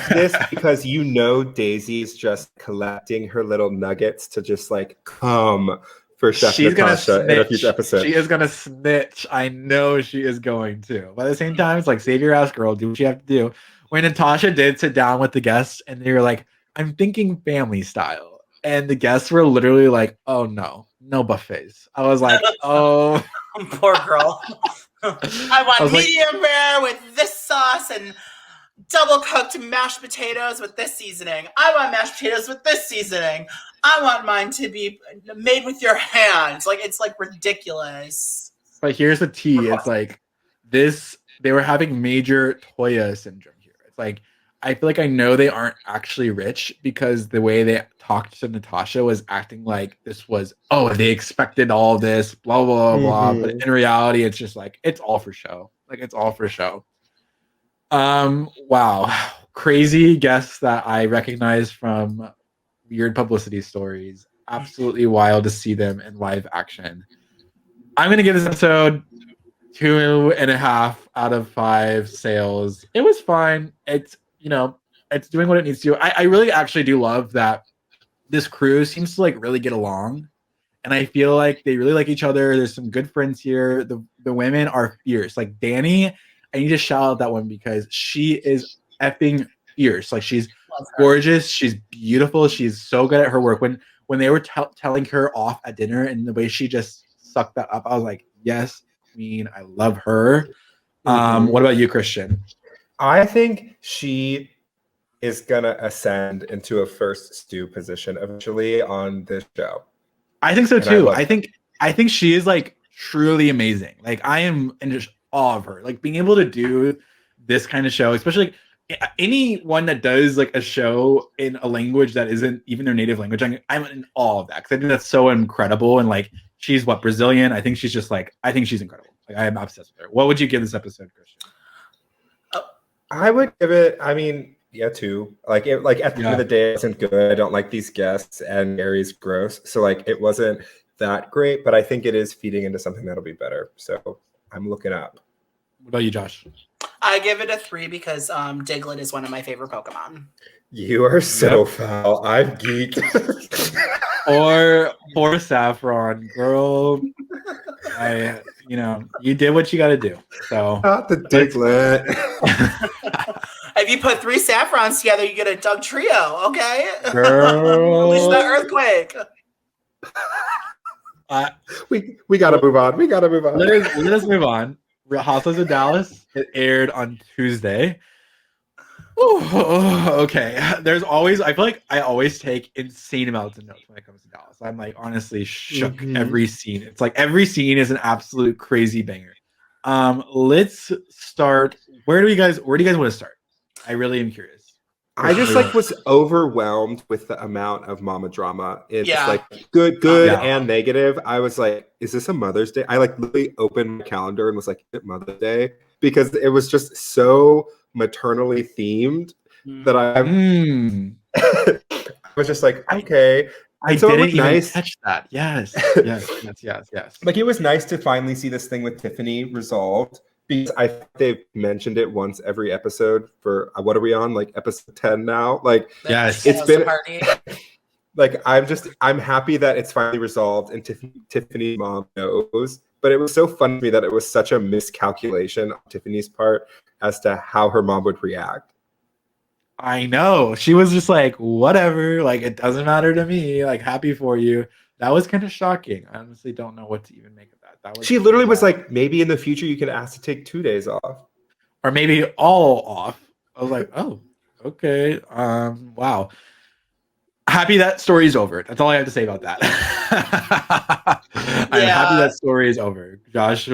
this because Daisy's just collecting her little nuggets to just like come for Chef Natasha in a future episode. She is gonna snitch. I know she is going to. But at the same time, it's like save your ass, girl. Do what you have to do. When Natasha did sit down with the guests and they were like, I'm thinking family style. And the guests were literally like, oh no buffets. I was like, oh poor girl. I want medium rare with this sauce and double cooked mashed potatoes with this seasoning. I want mashed potatoes with this seasoning. I want mine to be made with your hands. Like it's like ridiculous. But here's the tea. It's like this. They were having major Toya syndrome here. It's like I feel like I know they aren't actually rich because the way they talked to Natasha was acting like this was, they expected all this, blah, blah, blah. But in reality, it's just like, it's all for show. Like, it's all for show. Wow. Crazy guests that I recognize from weird publicity stories. Absolutely wild to see them in live action. I'm going to give this episode 2.5 out of 5 sales. It was fine. It's doing what it needs to. I really actually do love that this crew seems to like really get along. And I feel like they really like each other. There's some good friends here. The women are fierce. Like Danny, I need to shout out that one because she is effing fierce. Like she's gorgeous. She's beautiful. She's so good at her work. When they were telling her off at dinner and the way she just sucked that up, I was like, yes, queen. I love her. What about you, Kristian? I think she is gonna ascend into a first stew position eventually on this show. I think so And too. I think she is like truly amazing. Like I am in just awe of her. Like being able to do this kind of show, especially like anyone that does like a show in a language that isn't even their native language. I'm in awe of that because I think that's so incredible. And like she's Brazilian. I think she's just like I think she's incredible. Like I am obsessed with her. What would you give this episode, Kristian? I would give it. I mean, yeah, 2. Like it. Like at the end of the day, it wasn't good. I don't like these guests, and Gary's gross. So like it wasn't that great. But I think it is feeding into something that'll be better. So I'm looking up. What about you, Josh? I give it a 3 because Diglett is one of my favorite Pokemon. You are so foul. I'm geeked. or Saffron, girl. You did what you got to do. So not the Diglett. If you put 3 Saffrons together, you get a Doug trio. Okay, girl. It's the earthquake. We gotta move on. We gotta move on. Let us move on. Real Housewives of Dallas. It aired on Tuesday. Ooh, okay. I feel like I always take insane amounts of notes when it comes to Dallas. I'm like honestly shook every scene. It's like every scene is an absolute crazy banger. Let's start. Where do you guys want to start? I really am curious. I just like was overwhelmed with the amount of mama drama. It's like good and negative. I was like, is this a Mother's Day? I like literally opened my calendar and was like, is it Mother's Day? Because it was just so maternally themed that I was just like, okay. I didn't even catch that. Yes. Like it was nice to finally see this thing with Tiffany resolved. Because I think they've mentioned it once every episode for what are we on? Like episode 10 now? Like yes, it's been like I'm happy that it's finally resolved and Tiffany's mom knows. But it was so fun to me that it was such a miscalculation on Tiffany's part as to how her mom would react. I know. She was just like, whatever, like it doesn't matter to me, like happy for you. That was kind of shocking. I honestly don't know what to even make of that. She literally was like, maybe in the future you can ask to take 2 days off. Or maybe all off. I was like, oh, okay. Wow. Happy that story is over. That's all I have to say about that. I'm happy that story is over. Josh.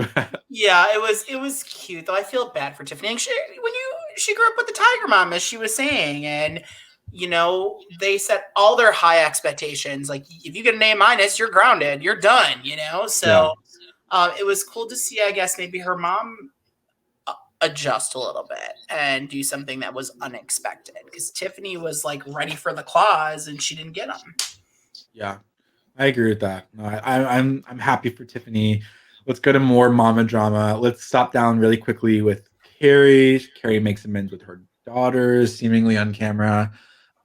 Yeah, it was cute though. I feel bad for Tiffany. And she grew up with the Tiger Mom, as she was saying, and they set all their high expectations. Like if you get an A-, you're grounded, you're done, So it was cool to see, I guess, maybe her mom adjust a little bit and do something that was unexpected because Tiffany was like ready for the claws and she didn't get them. Yeah, I agree with that. No, I'm happy for Tiffany. Let's go to more mama drama. Let's stop down really quickly with Carrie. Carrie makes amends with her daughters, seemingly on camera.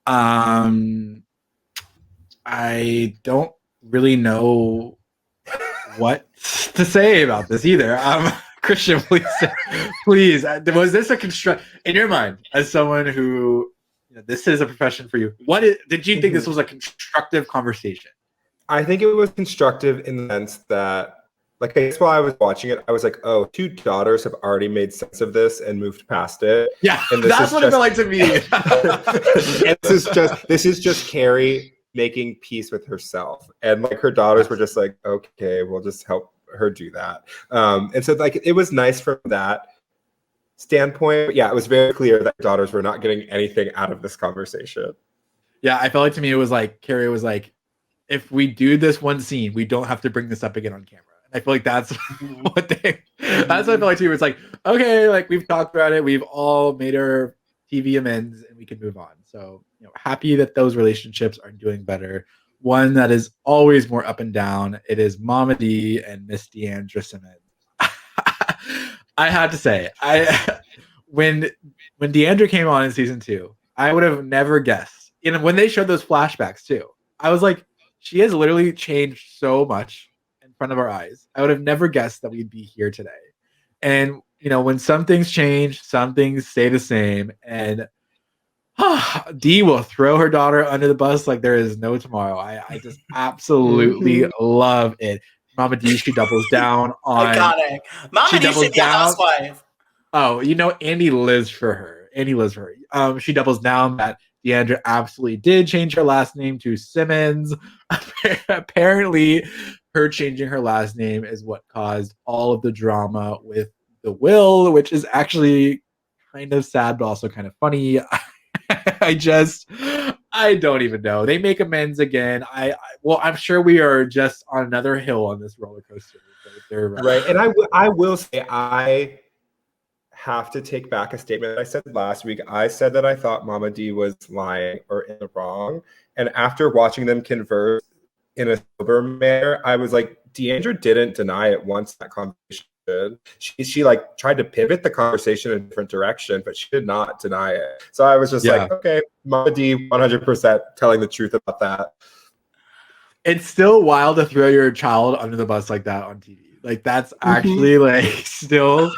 I don't really know what to say about this either. Kristian, please. Was this a construct in your mind as someone who this is a profession for you? Did you think this was a constructive conversation? I think it was constructive in the sense that, like, I guess while I was watching it, I was like, oh, 2 daughters have already made sense of this and moved past it. Yeah, and that's what it felt like to me. This is just Carrie making peace with herself, and like her daughters were just like, okay, we'll just help her do that. And so like it was nice from that standpoint. But yeah, it was very clear that daughters were not getting anything out of this conversation. Yeah, I felt like to me it was like Carrie was like, if we do this one scene, we don't have to bring this up again on camera. And I feel like that's that's what I felt like too. It's like, okay, like we've talked about it, we've all made our TV amends and we can move on. So happy that those relationships are doing better. One that is always more up and down. It is Mama D and Miss Deandra Simmons. I had to say, when Deandra came on in season 2, I would have never guessed. When they showed those flashbacks too, I was like, she has literally changed so much in front of our eyes. I would have never guessed that we'd be here today. And when some things change, some things stay the same. And Dee will throw her daughter under the bus like there is no tomorrow. I just absolutely love it. Mama D, she doubles down on iconic. Mama D should be a housewife. Oh, Andy lives for her. and he lives for her. She doubles down that Deandra absolutely did change her last name to Simmons. Apparently, her changing her last name is what caused all of the drama with the will, which is actually kind of sad, but also kind of funny. I don't even know. They make amends again. I'm sure we are just on another hill on this roller coaster. Right. And I will say, I have to take back a statement I said last week. I said that I thought Mama D was lying or in the wrong. And after watching them converse in a sober manner, I was like, Deandra didn't deny it once that conversation. She like tried to pivot the conversation in a different direction, but she did not deny it. So I was just like, okay, Mama D 100% telling the truth about that. It's still wild to throw your child under the bus like that on TV. Like that's actually like still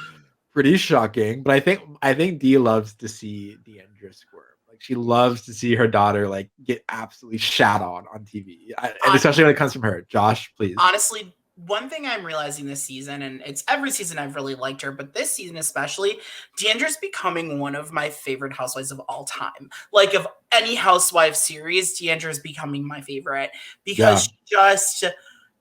pretty shocking. But I think Dee loves to see Deandra squirm. Like she loves to see her daughter like get absolutely shat on TV, and especially when it comes from her. Josh, please. Honestly, one thing I'm realizing this season, and it's every season I've really liked her, but this season especially, Deandra's becoming one of my favorite housewives of all time. Like, of any housewife series, Deandra's becoming my favorite because she just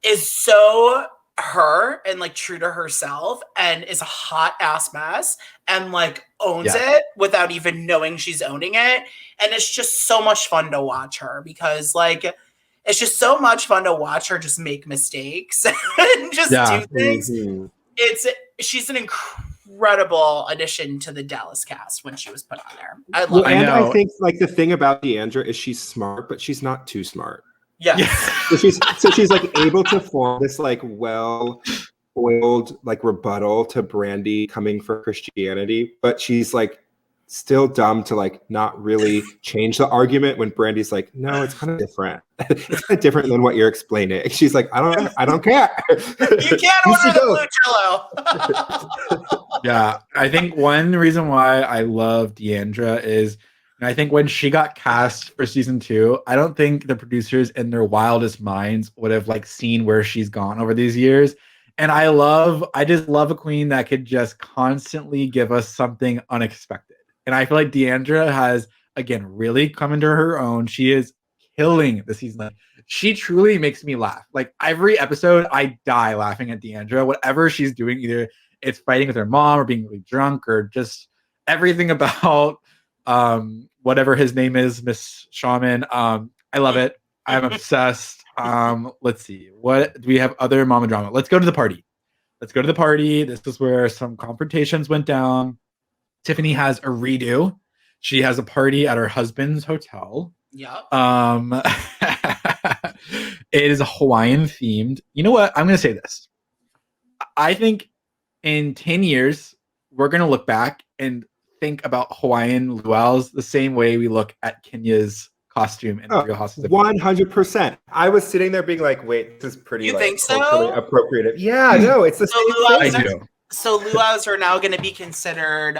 is so her and like true to herself and is a hot ass mess and like owns it without even knowing she's owning it. And it's just so much fun to watch her because like it's just so much fun to watch her just make mistakes and just do things. She's an incredible addition to the Dallas cast when she was put on there. I love it. And I think like the thing about Deandra is she's smart, but she's not too smart. So she's like able to form this like well-oiled like rebuttal to Brandy coming for Christianity, but she's like still dumb to like not really change the argument when Brandy's like, no, it's kind of different. It's kind of different than what you're explaining. She's like, I don't care. You can't order the blue Jello. I think one reason why I love Deandra is I think when she got cast for season 2, I don't think the producers in their wildest minds would have like seen where she's gone over these years. And I just love a queen that could just constantly give us something unexpected. And I feel like Deandra has, again, really come into her own. She is killing the season. She truly makes me laugh. Like every episode, I die laughing at Deandra. Whatever she's doing, either it's fighting with her mom or being really drunk or just everything about whatever his name is, Miss Shaman. I love it. I'm obsessed. Let's see. What do we have other mama drama? Let's go to the party. This is where some confrontations went down. Tiffany has a redo. She has a party at her husband's hotel. Yeah. It is a Hawaiian themed. You know what? I'm going to say this. I think in 10 years, we're going to look back and think about Hawaiian luau's the same way we look at Kenya's costume in Real Housewives. 100%. I was sitting there being like, wait, this is pretty you like think so? culturally appropriate. Yeah, no, it's the same thing. I do. So luau's are now going to be considered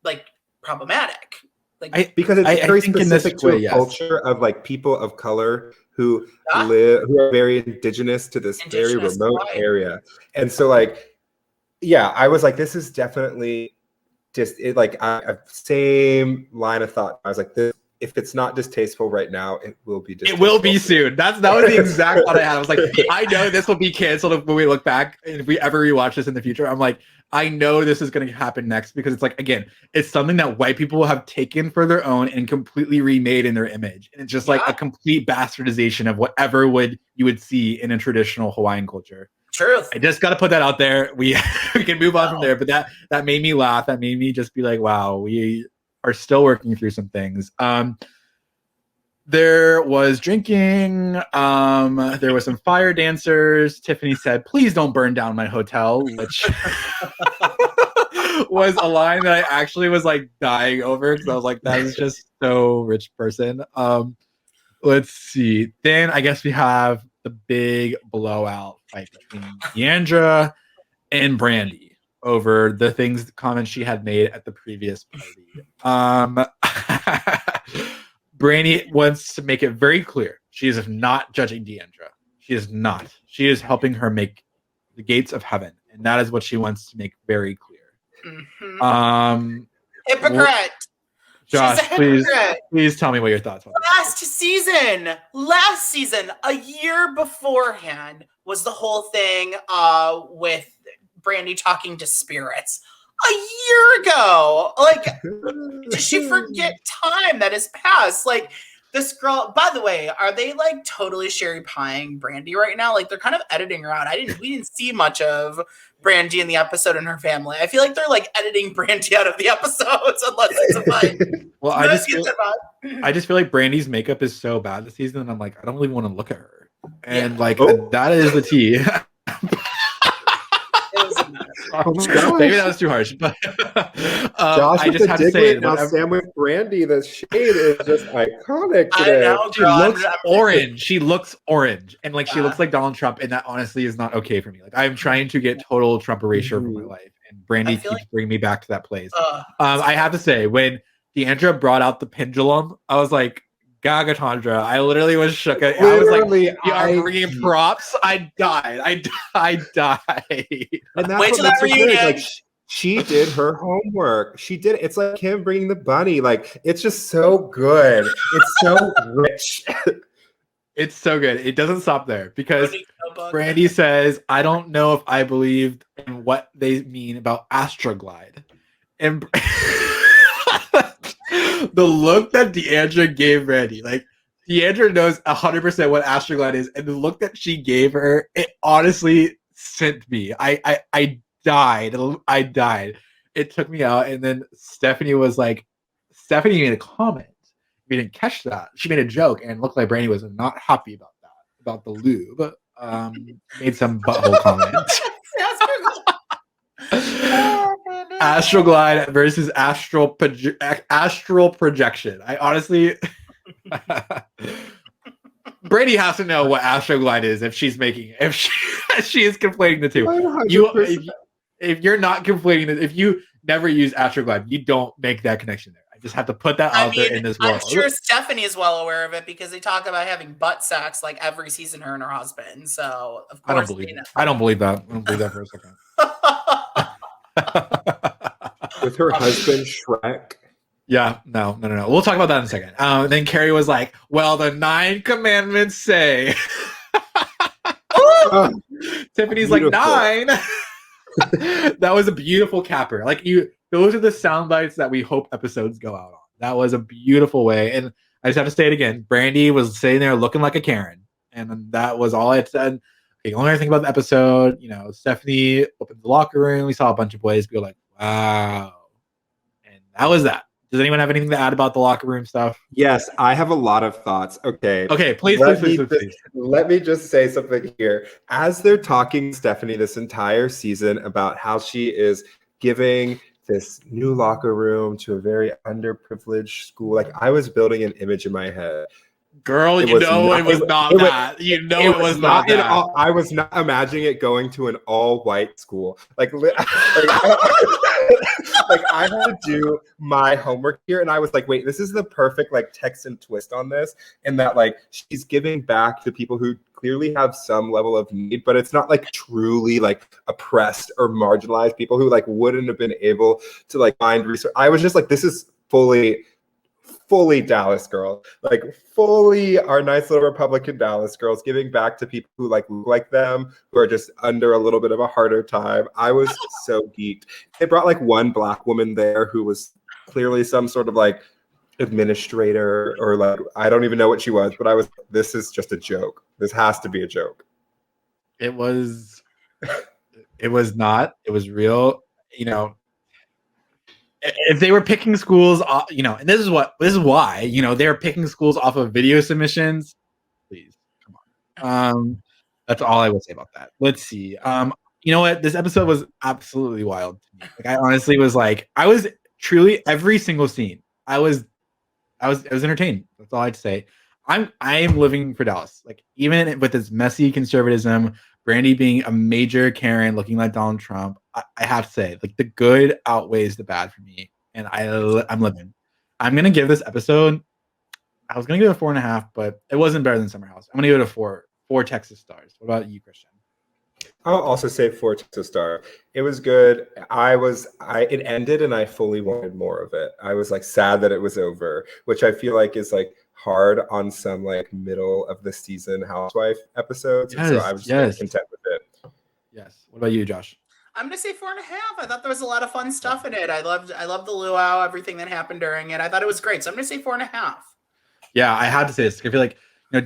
like problematic. Like because it's very specific to a culture of like people of color who are very indigenous to this very remote area. And so like, I was like, this is definitely just same line of thought. I was like, this, if it's not distasteful right now, it will be distasteful. It will be soon. That was the exact thought I had. I was like, I know this will be canceled when we look back. And if we ever rewatch this in the future, I'm like, I know this is going to happen next because it's like, again, it's something that white people have taken for their own and completely remade in their image. And it's just like a complete bastardization of whatever you would see in a traditional Hawaiian culture. Truth. I just got to put that out there. We can move on from there. But that made me laugh. That made me just be like, wow, we are still working through some things. There was drinking. There was some fire dancers. Tiffany said, please don't burn down my hotel, which was a line that I actually was like dying over because I was like, that is just so rich person. Let's see. Then I guess we have the big blowout fight between Deandra and Brandy over the comments she had made at the previous party. Brandy wants to make it very clear she is not judging Deandra. She is not. She is helping her make the gates of heaven, and that is what she wants to make very clear. Hypocrite. Josh, She's a hypocrite. please tell me what your thoughts are. Last season, a year beforehand, was the whole thing with Brandy talking to spirits. A year ago. Like, did she forget time that has passed? Like, this girl, by the way, are they like totally Sherry Pieing Brandy right now? Like, they're kind of editing her out. We didn't see much of Brandy in the episode and her family. I feel like they're like editing Brandy out of the episodes unless it's a fight. Well, I just feel like Brandy's makeup is so bad this season, and I'm like, I don't really want to look at her. And that is the tea. Maybe that was too harsh, but Josh, I just have to say, now Sam with Brandy, the shade is just iconic today. I know, she looks orange. She looks orange, and like she looks like Donald Trump, and that honestly is not okay for me. Like I'm trying to get total Trump erasure from my life, and Brandy keeps bringing me back to that place. I have to say, when Deandra brought out the pendulum, I was like, Gagatandra, I literally was shook. I was like, you are bringing props. I died. I died. And that's wait till that reunion. Like, she did her homework. She did it. It's like him bringing the bunny. Like, it's just so good. It's so rich. It's so good. It doesn't stop there because Brandy says, I don't know if I believed in what they mean about Astroglide. And the look that Deandra gave Brandy, like Deandra knows 100% what Astroglide is, and the look that she gave her, it honestly sent me. I died. I died. It took me out, and then Stephanie made a comment. We didn't catch that. She made a joke, and it looked like Brandy was not happy about that, about the lube. Made some butthole comments. Astroglide versus astral projection. I honestly, Brady has to know what Astroglide is if she's making if she is conflating the two. If you're not conflating it, if you never use Astroglide, you don't make that connection there. I just have to put that out there in this world. I'm sure Stephanie is well aware of it because they talk about having butt sex like every season, her and her husband. So of course, I don't believe that. I don't believe that for a second. With her husband Shrek. Yeah, no. We'll talk about that in a second. Then Carrie was like, well, the 9 commandments say. Tiffany's beautiful. Like 9. That was a beautiful capper. Like those are the sound bites that we hope episodes go out on. That was a beautiful way. And I just have to say it again. Brandy was sitting there looking like a Karen. And that was all I said. The only thing about the episode, Stephanie opened the locker room. We saw a bunch of boys be like, wow. And that was that. Does anyone have anything to add about the locker room stuff? Yes, I have a lot of thoughts. Okay, please. Let me just say something here. As they're talking Stephanie this entire season about how she is giving this new locker room to a very underprivileged school, like I was building an image in my head. Girl, it was not that. It was not that. I was not imagining it going to an all-white school. Like I had to do my homework here, and I was like, wait, this is the perfect like Texan twist on this, and that like she's giving back to people who clearly have some level of need, but it's not like truly like oppressed or marginalized people who like wouldn't have been able to like find research. I was just like, this is fully Dallas girls, like fully our nice little Republican Dallas girls giving back to people who like look like them, who are just under a little bit of a harder time. I was so geeked. They brought like one Black woman there who was clearly some sort of like administrator or like, I don't even know what she was, but this is just a joke. This has to be a joke. It was not, it was real, if they were picking schools, and this is why, they're picking schools off of video submissions. Please, come on. That's all I will say about that. Let's see. You know what? This episode was absolutely wild to me. Like, I honestly was like, I was truly every single scene. I was entertained. That's all I'd say. I am living for Dallas. Like, even with this messy conservatism, Brandy being a major Karen, looking like Donald Trump, I have to say, like, the good outweighs the bad for me, and I'm living. I'm gonna give this episode. I was gonna give it a 4.5, but it wasn't better than Summer House. I'm gonna give it a 4 Texas stars. What about you, Kristian? I'll also say 4 star. It was good. It ended and I fully wanted more of it. I was like sad that it was over, which I feel like is like hard on some like middle of the season housewife episodes. And so I was just like, content with it. Yes. What about you, Josh? I'm gonna say 4.5. I thought there was a lot of fun stuff in it. I loved the luau, everything that happened during it. I thought it was great. So I'm gonna say 4.5. Yeah, I had to say this. I feel like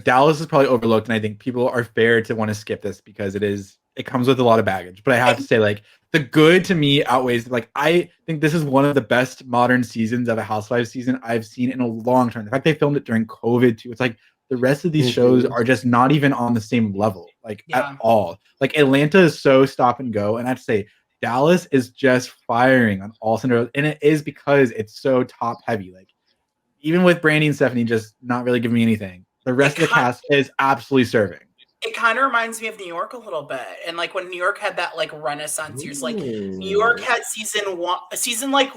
Dallas is probably overlooked, and I think people are fair to want to skip this because it comes with a lot of baggage. But I have to say, like, the good to me outweighs, like, I think this is one of the best modern seasons of a Housewives season I've seen in a long time. The fact they filmed it during COVID too, it's like the rest of these shows are just not even on the same level, like at all. Like Atlanta is so stop and go, and I have to say Dallas is just firing on all cylinders, and it is because it's so top heavy. Like even with Brandy and Stephanie just not really giving me anything, the rest of the cast is absolutely serving. It kind of reminds me of New York a little bit. And like when New York had that like renaissance years, like New York had season like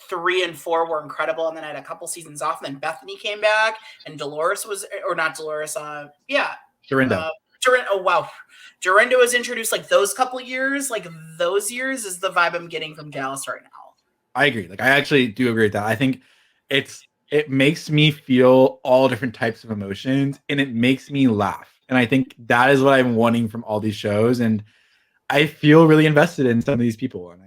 3 and 4 were incredible. And then I had a couple seasons off. And then Bethany came back and Dolores was, or not Dolores. Dorinda. Oh, wow. Dorinda was introduced like those couple years. Like those years is the vibe I'm getting from Dallas right now. I agree. Like I actually do agree with that. I think it makes me feel all different types of emotions and it makes me laugh. And I think that is what I'm wanting from all these shows. And I feel really invested in some of these people. And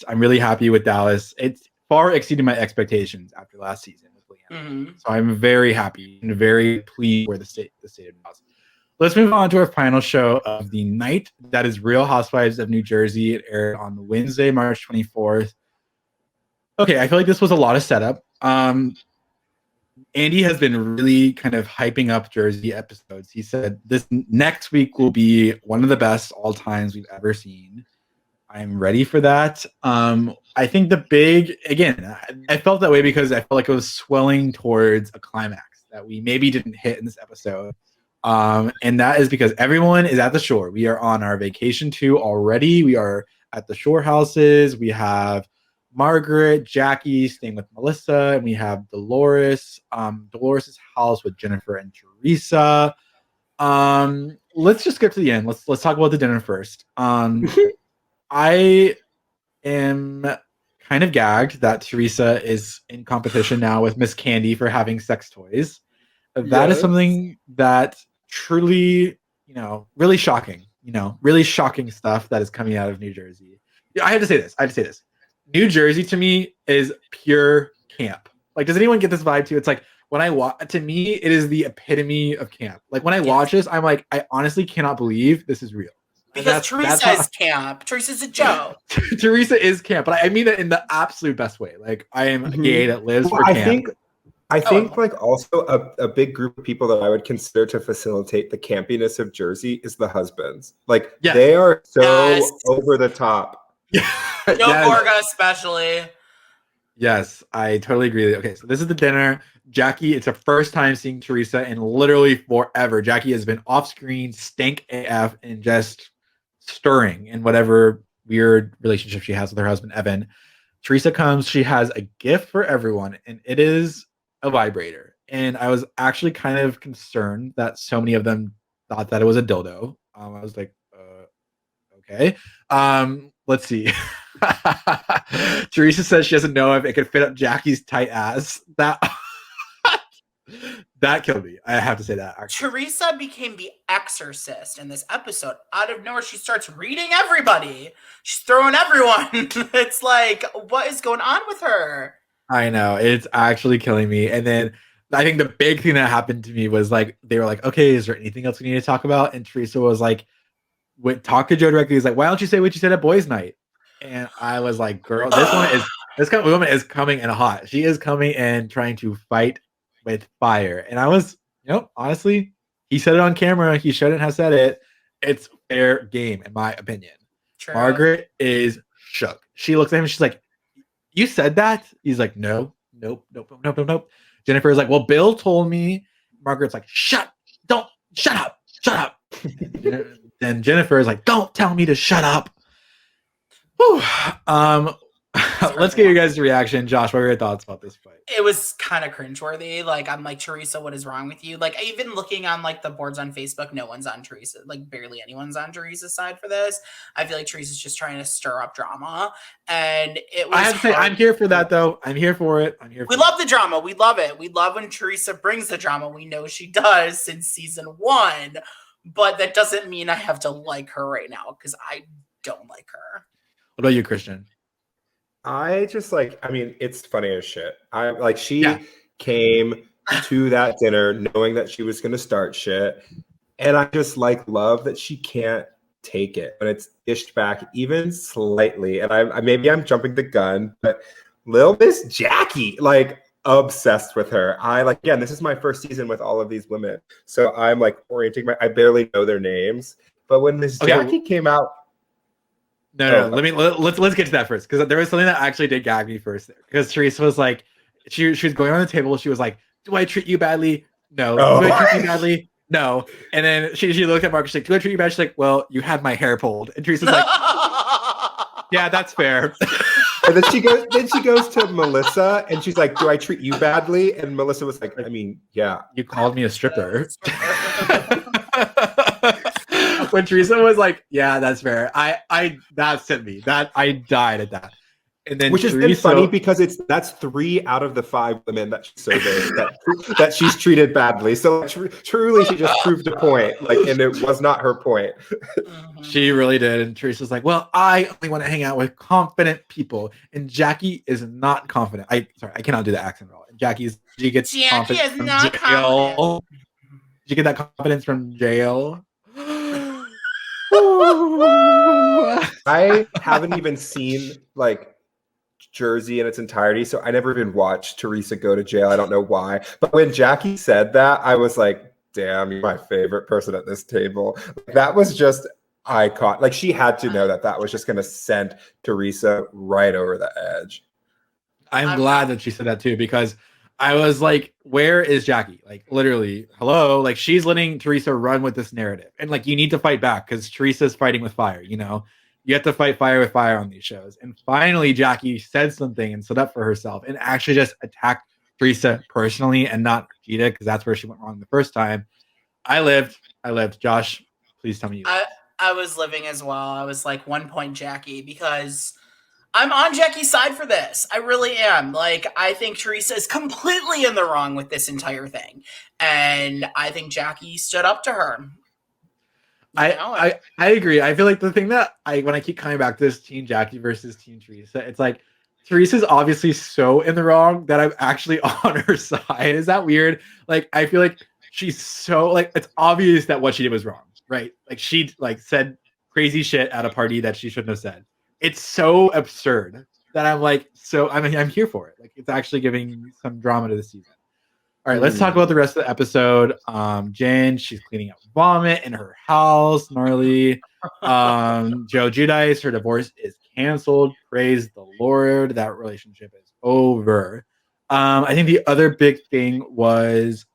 I'm really happy with Dallas. It's far exceeded my expectations after last season with Leanne. So I'm very happy and very pleased where the state of Dallas. Let's move on to our final show of the night. That is Real Housewives of New Jersey. It aired on Wednesday, March 24th. Okay, I feel like this was a lot of setup. Andy has been really kind of hyping up Jersey episodes. He said this next week will be one of the best all times we've ever seen. I'm ready for that. I think I felt that way because I felt like it was swelling towards a climax that we maybe didn't hit in this episode. And that is because everyone is at the shore. We are on our vacation too already. We are at the shore houses. We have Margaret, Jackie staying with Melissa, and we have Dolores. Dolores' house with Jennifer and Teresa. Let's just get to the end. Let's talk about the dinner first. I am kind of gagged that Teresa is in competition now with Miss Candy for having sex toys. That is something that truly, really shocking. Really shocking stuff that is coming out of New Jersey. I have to say this. New Jersey to me is pure camp. Like, does anyone get this vibe too? It's like when I watch, to me, it is the epitome of camp. Like when I watch this, I'm like, I honestly cannot believe this is real. Because Teresa is camp. Teresa's a joke. Teresa is camp, but I mean that in the absolute best way. Like I am a gay that lives for camp. I think like also a big group of people that I would consider to facilitate the campiness of Jersey is the husbands. Like they are so over the top. Joe Gorga especially. Yes, I totally agree. Okay, so this is the dinner. Jackie, it's her first time seeing Teresa in literally forever. Jackie has been off screen, stank AF, and just stirring in whatever weird relationship she has with her husband, Evan. Teresa comes, she has a gift for everyone, and it is a vibrator. And I was actually kind of concerned that so many of them thought that it was a dildo. I was like, okay. Let's see. Teresa says she doesn't know if it could fit up Jackie's tight ass. That killed me. I have to say that. Actually. Teresa became the exorcist in this episode. Out of nowhere, she starts reading everybody. She's throwing everyone. It's like, what is going on with her? I know. It's actually killing me. And then I think the big thing that happened to me was like, they were like, okay, is there anything else we need to talk about? And Teresa was like, talk to Joe directly. He's like, why don't you say what you said at boys' night? And I was like, girl, this woman is coming in hot. She is coming and trying to fight with fire. And I was, honestly, he said it on camera. He shouldn't have said it. It's fair game, in my opinion. True. Margaret is shook. She looks at him. She's like, you said that? He's like, nope. Jennifer is like, well, Bill told me. Margaret's like, shut up. Then Jennifer is like, don't tell me to shut up. Whew. Let's get your guys' reaction. Josh, what are your thoughts about this fight? It was kind of cringeworthy. Like, I'm like, Teresa, what is wrong with you? Like, even looking on like the boards on Facebook, no one's on Teresa. Like, barely anyone's on Teresa's side for this. I feel like Teresa's just trying to stir up drama, and it was. I have to say, I'm here for that though. I'm here for it. We love the drama. We love it. We love when Teresa brings the drama. We know she does since season 1, but that doesn't mean I have to like her right now because I don't like her. What about you, Kristian? I just it's funny as shit. She came to that dinner knowing that she was going to start shit. And I just love that she can't take it when it's dished back even slightly. And maybe I'm jumping the gun, but Lil Miss Jackie, obsessed with her. Again, this is my first season with all of these women. So I'm orienting I barely know their names. But when Miss Jackie came out, let's get to that first, because there was something that actually did gag me first there. Because Teresa was like, she was going on the table. She was like, "Do I treat you badly? No. Do I treat you badly? No." And then she looked at Mark. She's like, "Do I treat you bad?" She's like, "Well, you had my hair pulled." And Teresa's like, "Yeah, that's fair." And then she goes to Melissa and she's like, "Do I treat you badly?" And Melissa was like, "I mean, yeah, you called me a stripper." When Teresa was like, "Yeah, that's fair," that sent me. That I died at that. And then which is then funny because that's 3 out of the 5 women that she surveyed that she's treated badly. So truly, she just proved a point. And it was not her point. She really did. And Teresa's like, "Well, I only want to hang out with confident people, and Jackie is not confident." I cannot do the accent at all. Jackie gets confidence from jail. Did you get that confidence from jail? I haven't even seen Jersey in its entirety, so I never even watched Teresa go to jail. I don't know why, but when Jackie said that, I was like, "Damn, you're my favorite person at this table." That was just icon. She had to know that was just going to send Teresa right over the edge. I'm glad that she said that too, because I was like, where is Jackie? Literally, hello. She's letting Teresa run with this narrative. And you need to fight back because Teresa's fighting with fire, you have to fight fire with fire on these shows. And finally, Jackie said something and stood up for herself and actually just attacked Teresa personally and not Gita, because that's where she went wrong the first time. I lived. Josh, please tell me you. I was living as well. I was 1 point Jackie, because I'm on Jackie's side for this. I really am. I think Teresa is completely in the wrong with this entire thing. And I think Jackie stood up to her. I agree. I feel like the thing that when I keep coming back to this Team Jackie versus Team Teresa, it's Teresa's obviously so in the wrong that I'm actually on her side. Is that weird? I feel like she's so it's obvious that what she did was wrong, right? She said crazy shit at a party that she shouldn't have said. It's so absurd that I'm here for it. It's actually giving some drama to the season. All right, let's talk about the rest of the episode. Jen, she's cleaning up vomit in her house. Gnarly. Joe Giudice, her divorce is canceled. Praise the Lord. That relationship is over. I think the other big thing was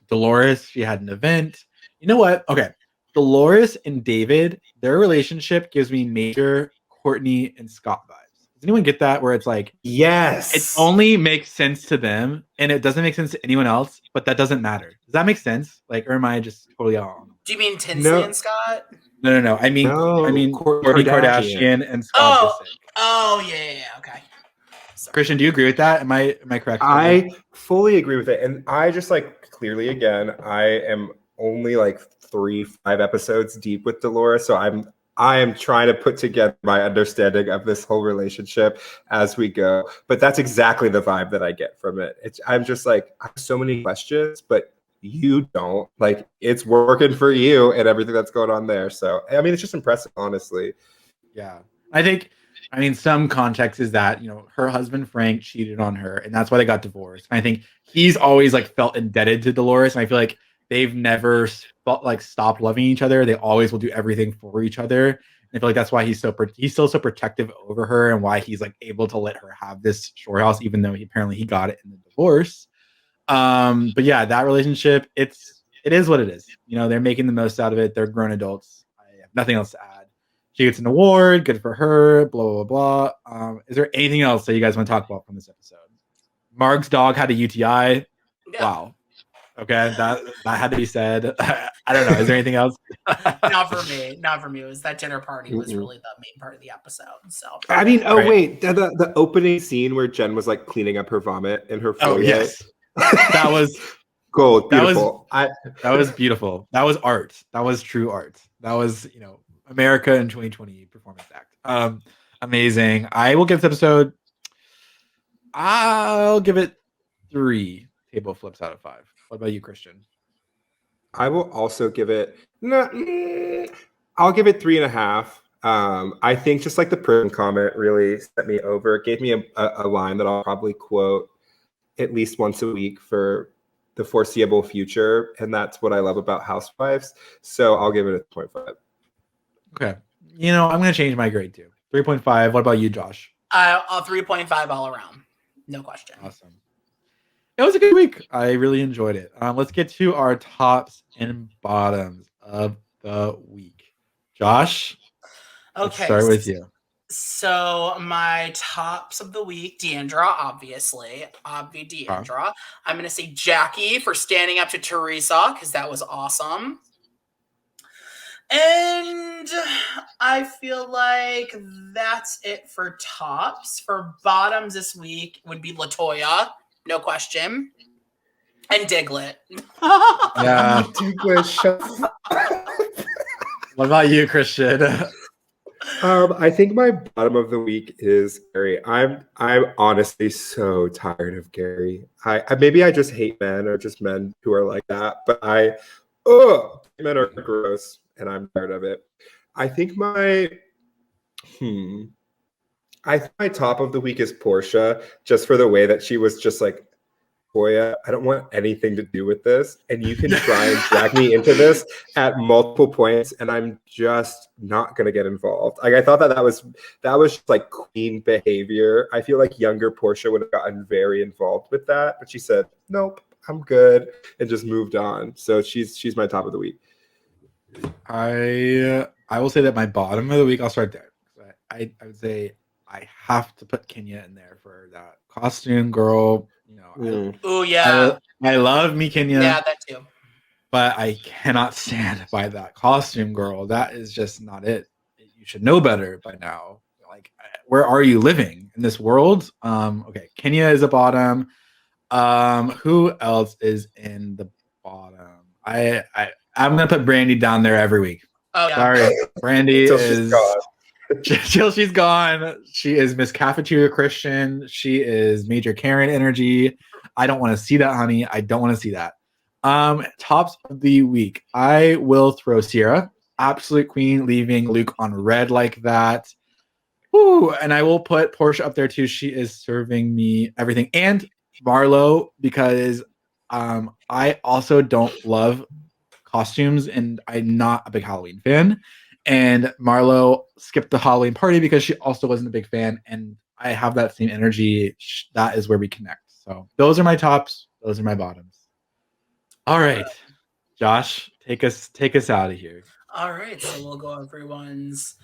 Dolores. She had an event. You know what? Okay. Dolores and David, their relationship gives me major Courtney and Scott vibes. Does anyone get that? Where it's yes, it only makes sense to them and it doesn't make sense to anyone else, but that doesn't matter. Does that make sense? Or am I just totally wrong? Do you mean Tinsley and Scott? No. I mean Kourtney Kardashian and Scott Disick. Oh, yeah. Okay. Sorry. Kristian, do you agree with that? Am I correct? I fully agree with it. And I just clearly, again, I am only 3-5 episodes deep with Dolores, so I am trying to put together my understanding of this whole relationship as we go. But that's exactly the vibe that I get from it. I'm just I have so many questions, but you don't. It's working for you and everything that's going on there. So it's just impressive, honestly. Yeah, some context is that her husband Frank cheated on her, and that's why they got divorced. And I think he's always felt indebted to Dolores, and I feel like they've never stopped loving each other. They always will do everything for each other. And I feel like that's why he's still so protective over her, and why he's able to let her have this shore house, even though he got it in the divorce. But yeah, that relationship, it is what it is. They're making the most out of it. They're grown adults. I have nothing else to add. She gets an award. Good for her. Blah, blah, blah. Is there anything else that you guys want to talk about from this episode? Marg's dog had a UTI. Yeah. Wow. Okay, that had to be said. I don't know. Is there anything else? Not for me. Not for me. It was that dinner party was really the main part of the episode. So I mean, Right. wait, the opening scene where Jen was like cleaning up her vomit in her foyer. Oh yes, that was gold. that was- Beautiful. that was beautiful. That was art. That was true art. That was America in 2020 performance act. Amazing. I will give this episode. I'll give it 3 table flips out of 5. What about you, Kristian? I will also give it. I'll give it 3.5. I think just like the prison comment really set me over. It gave me a line that I'll probably quote at least once a week for the foreseeable future, and that's what I love about Housewives. So I'll give it a 0.5. Okay. I'm going to change my grade too. 3.5. What about you, Josh? a 3.5 all around. No question. Awesome. It was a good week. I really enjoyed it. Let's get to our tops and bottoms of the week. Josh, let's start with you. So my tops of the week, Deandra, obviously. Deandra. I'm going to say Jackie for standing up to Teresa because that was awesome. And I feel like that's it for tops. For bottoms this week would be LaToya, no question, and Diglett. Yeah. What about you, Kristian? I think my bottom of the week is Gary. I'm honestly so tired of Gary. I maybe I just hate men or just men who are like that, but men are gross and I'm tired of it. I think my top of the week is Portia, just for the way that she was just like, Boya, I don't want anything to do with this. And you can try and drag me into this at multiple points, and I'm just not going to get involved. Like, I thought that was just like queen behavior. I feel like younger Portia would have gotten very involved with that, but she said, nope, I'm good, and just moved on. So she's my top of the week. I will say that my bottom of the week, I'll start there. I would say I have to put Kenya in there for that costume girl. Oh yeah, I love me Kenya. Yeah, that too. But I cannot stand by that costume girl. That is just not it. You should know better by now. Like, where are you living in this world? Okay, Kenya is a bottom. Who else is in the bottom? I'm gonna put Brandy down there every week. Oh yeah. Sorry, Brandy is till she's gone. She is Miss Cafeteria Christian. She is Major Karen energy. I don't want to see that, honey. I don't want to see that. Tops of the week. I will throw Sierra, absolute queen, leaving Luke on red like that. Woo! And I will put Portia up there too. She is serving me everything. And Marlo, because I also don't love costumes and I'm not a big Halloween fan. And Marlo skipped the Halloween party because she also wasn't a big fan. And I have that same energy. That is where we connect. So those are my tops. Those are my bottoms. All right, Josh, take us out of here. All right, so we'll go everyone's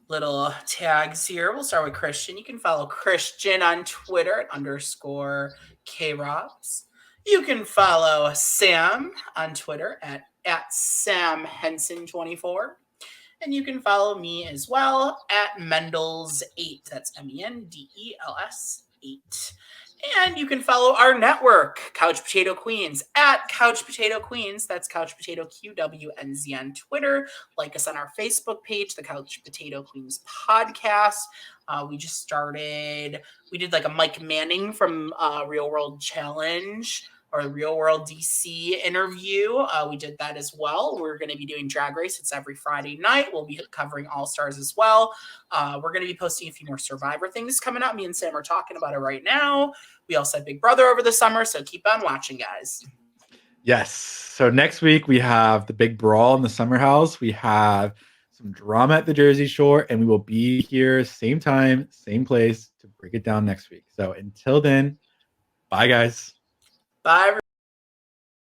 little tags here. We'll start with Kristian. You can follow Kristian on Twitter at _KRobs. You can follow Sam on Twitter at Sam Henson 24. And you can follow me as well at Mendels8. That's MENDELS 8. And you can follow our network, Couch Potato Queens, at Couch Potato Queens. That's Couch Potato QWNZ on Twitter. Like us on our Facebook page, the Couch Potato Queens podcast. We just started, we did like a Mike Manning from Real World Challenge or Real World DC interview. We did that as well. We're going to be doing Drag Race. It's every Friday night. We'll be covering All Stars as well. We're going to be posting a few more Survivor things coming up. Me and Sam are talking about it right now. We also have Big Brother over the summer, so keep on watching, guys. Yes. So next week we have the big brawl in the summer house. We have some drama at the Jersey Shore, and we will be here same time, same place to break it down next week. So until then, bye, guys. Bye, everyone.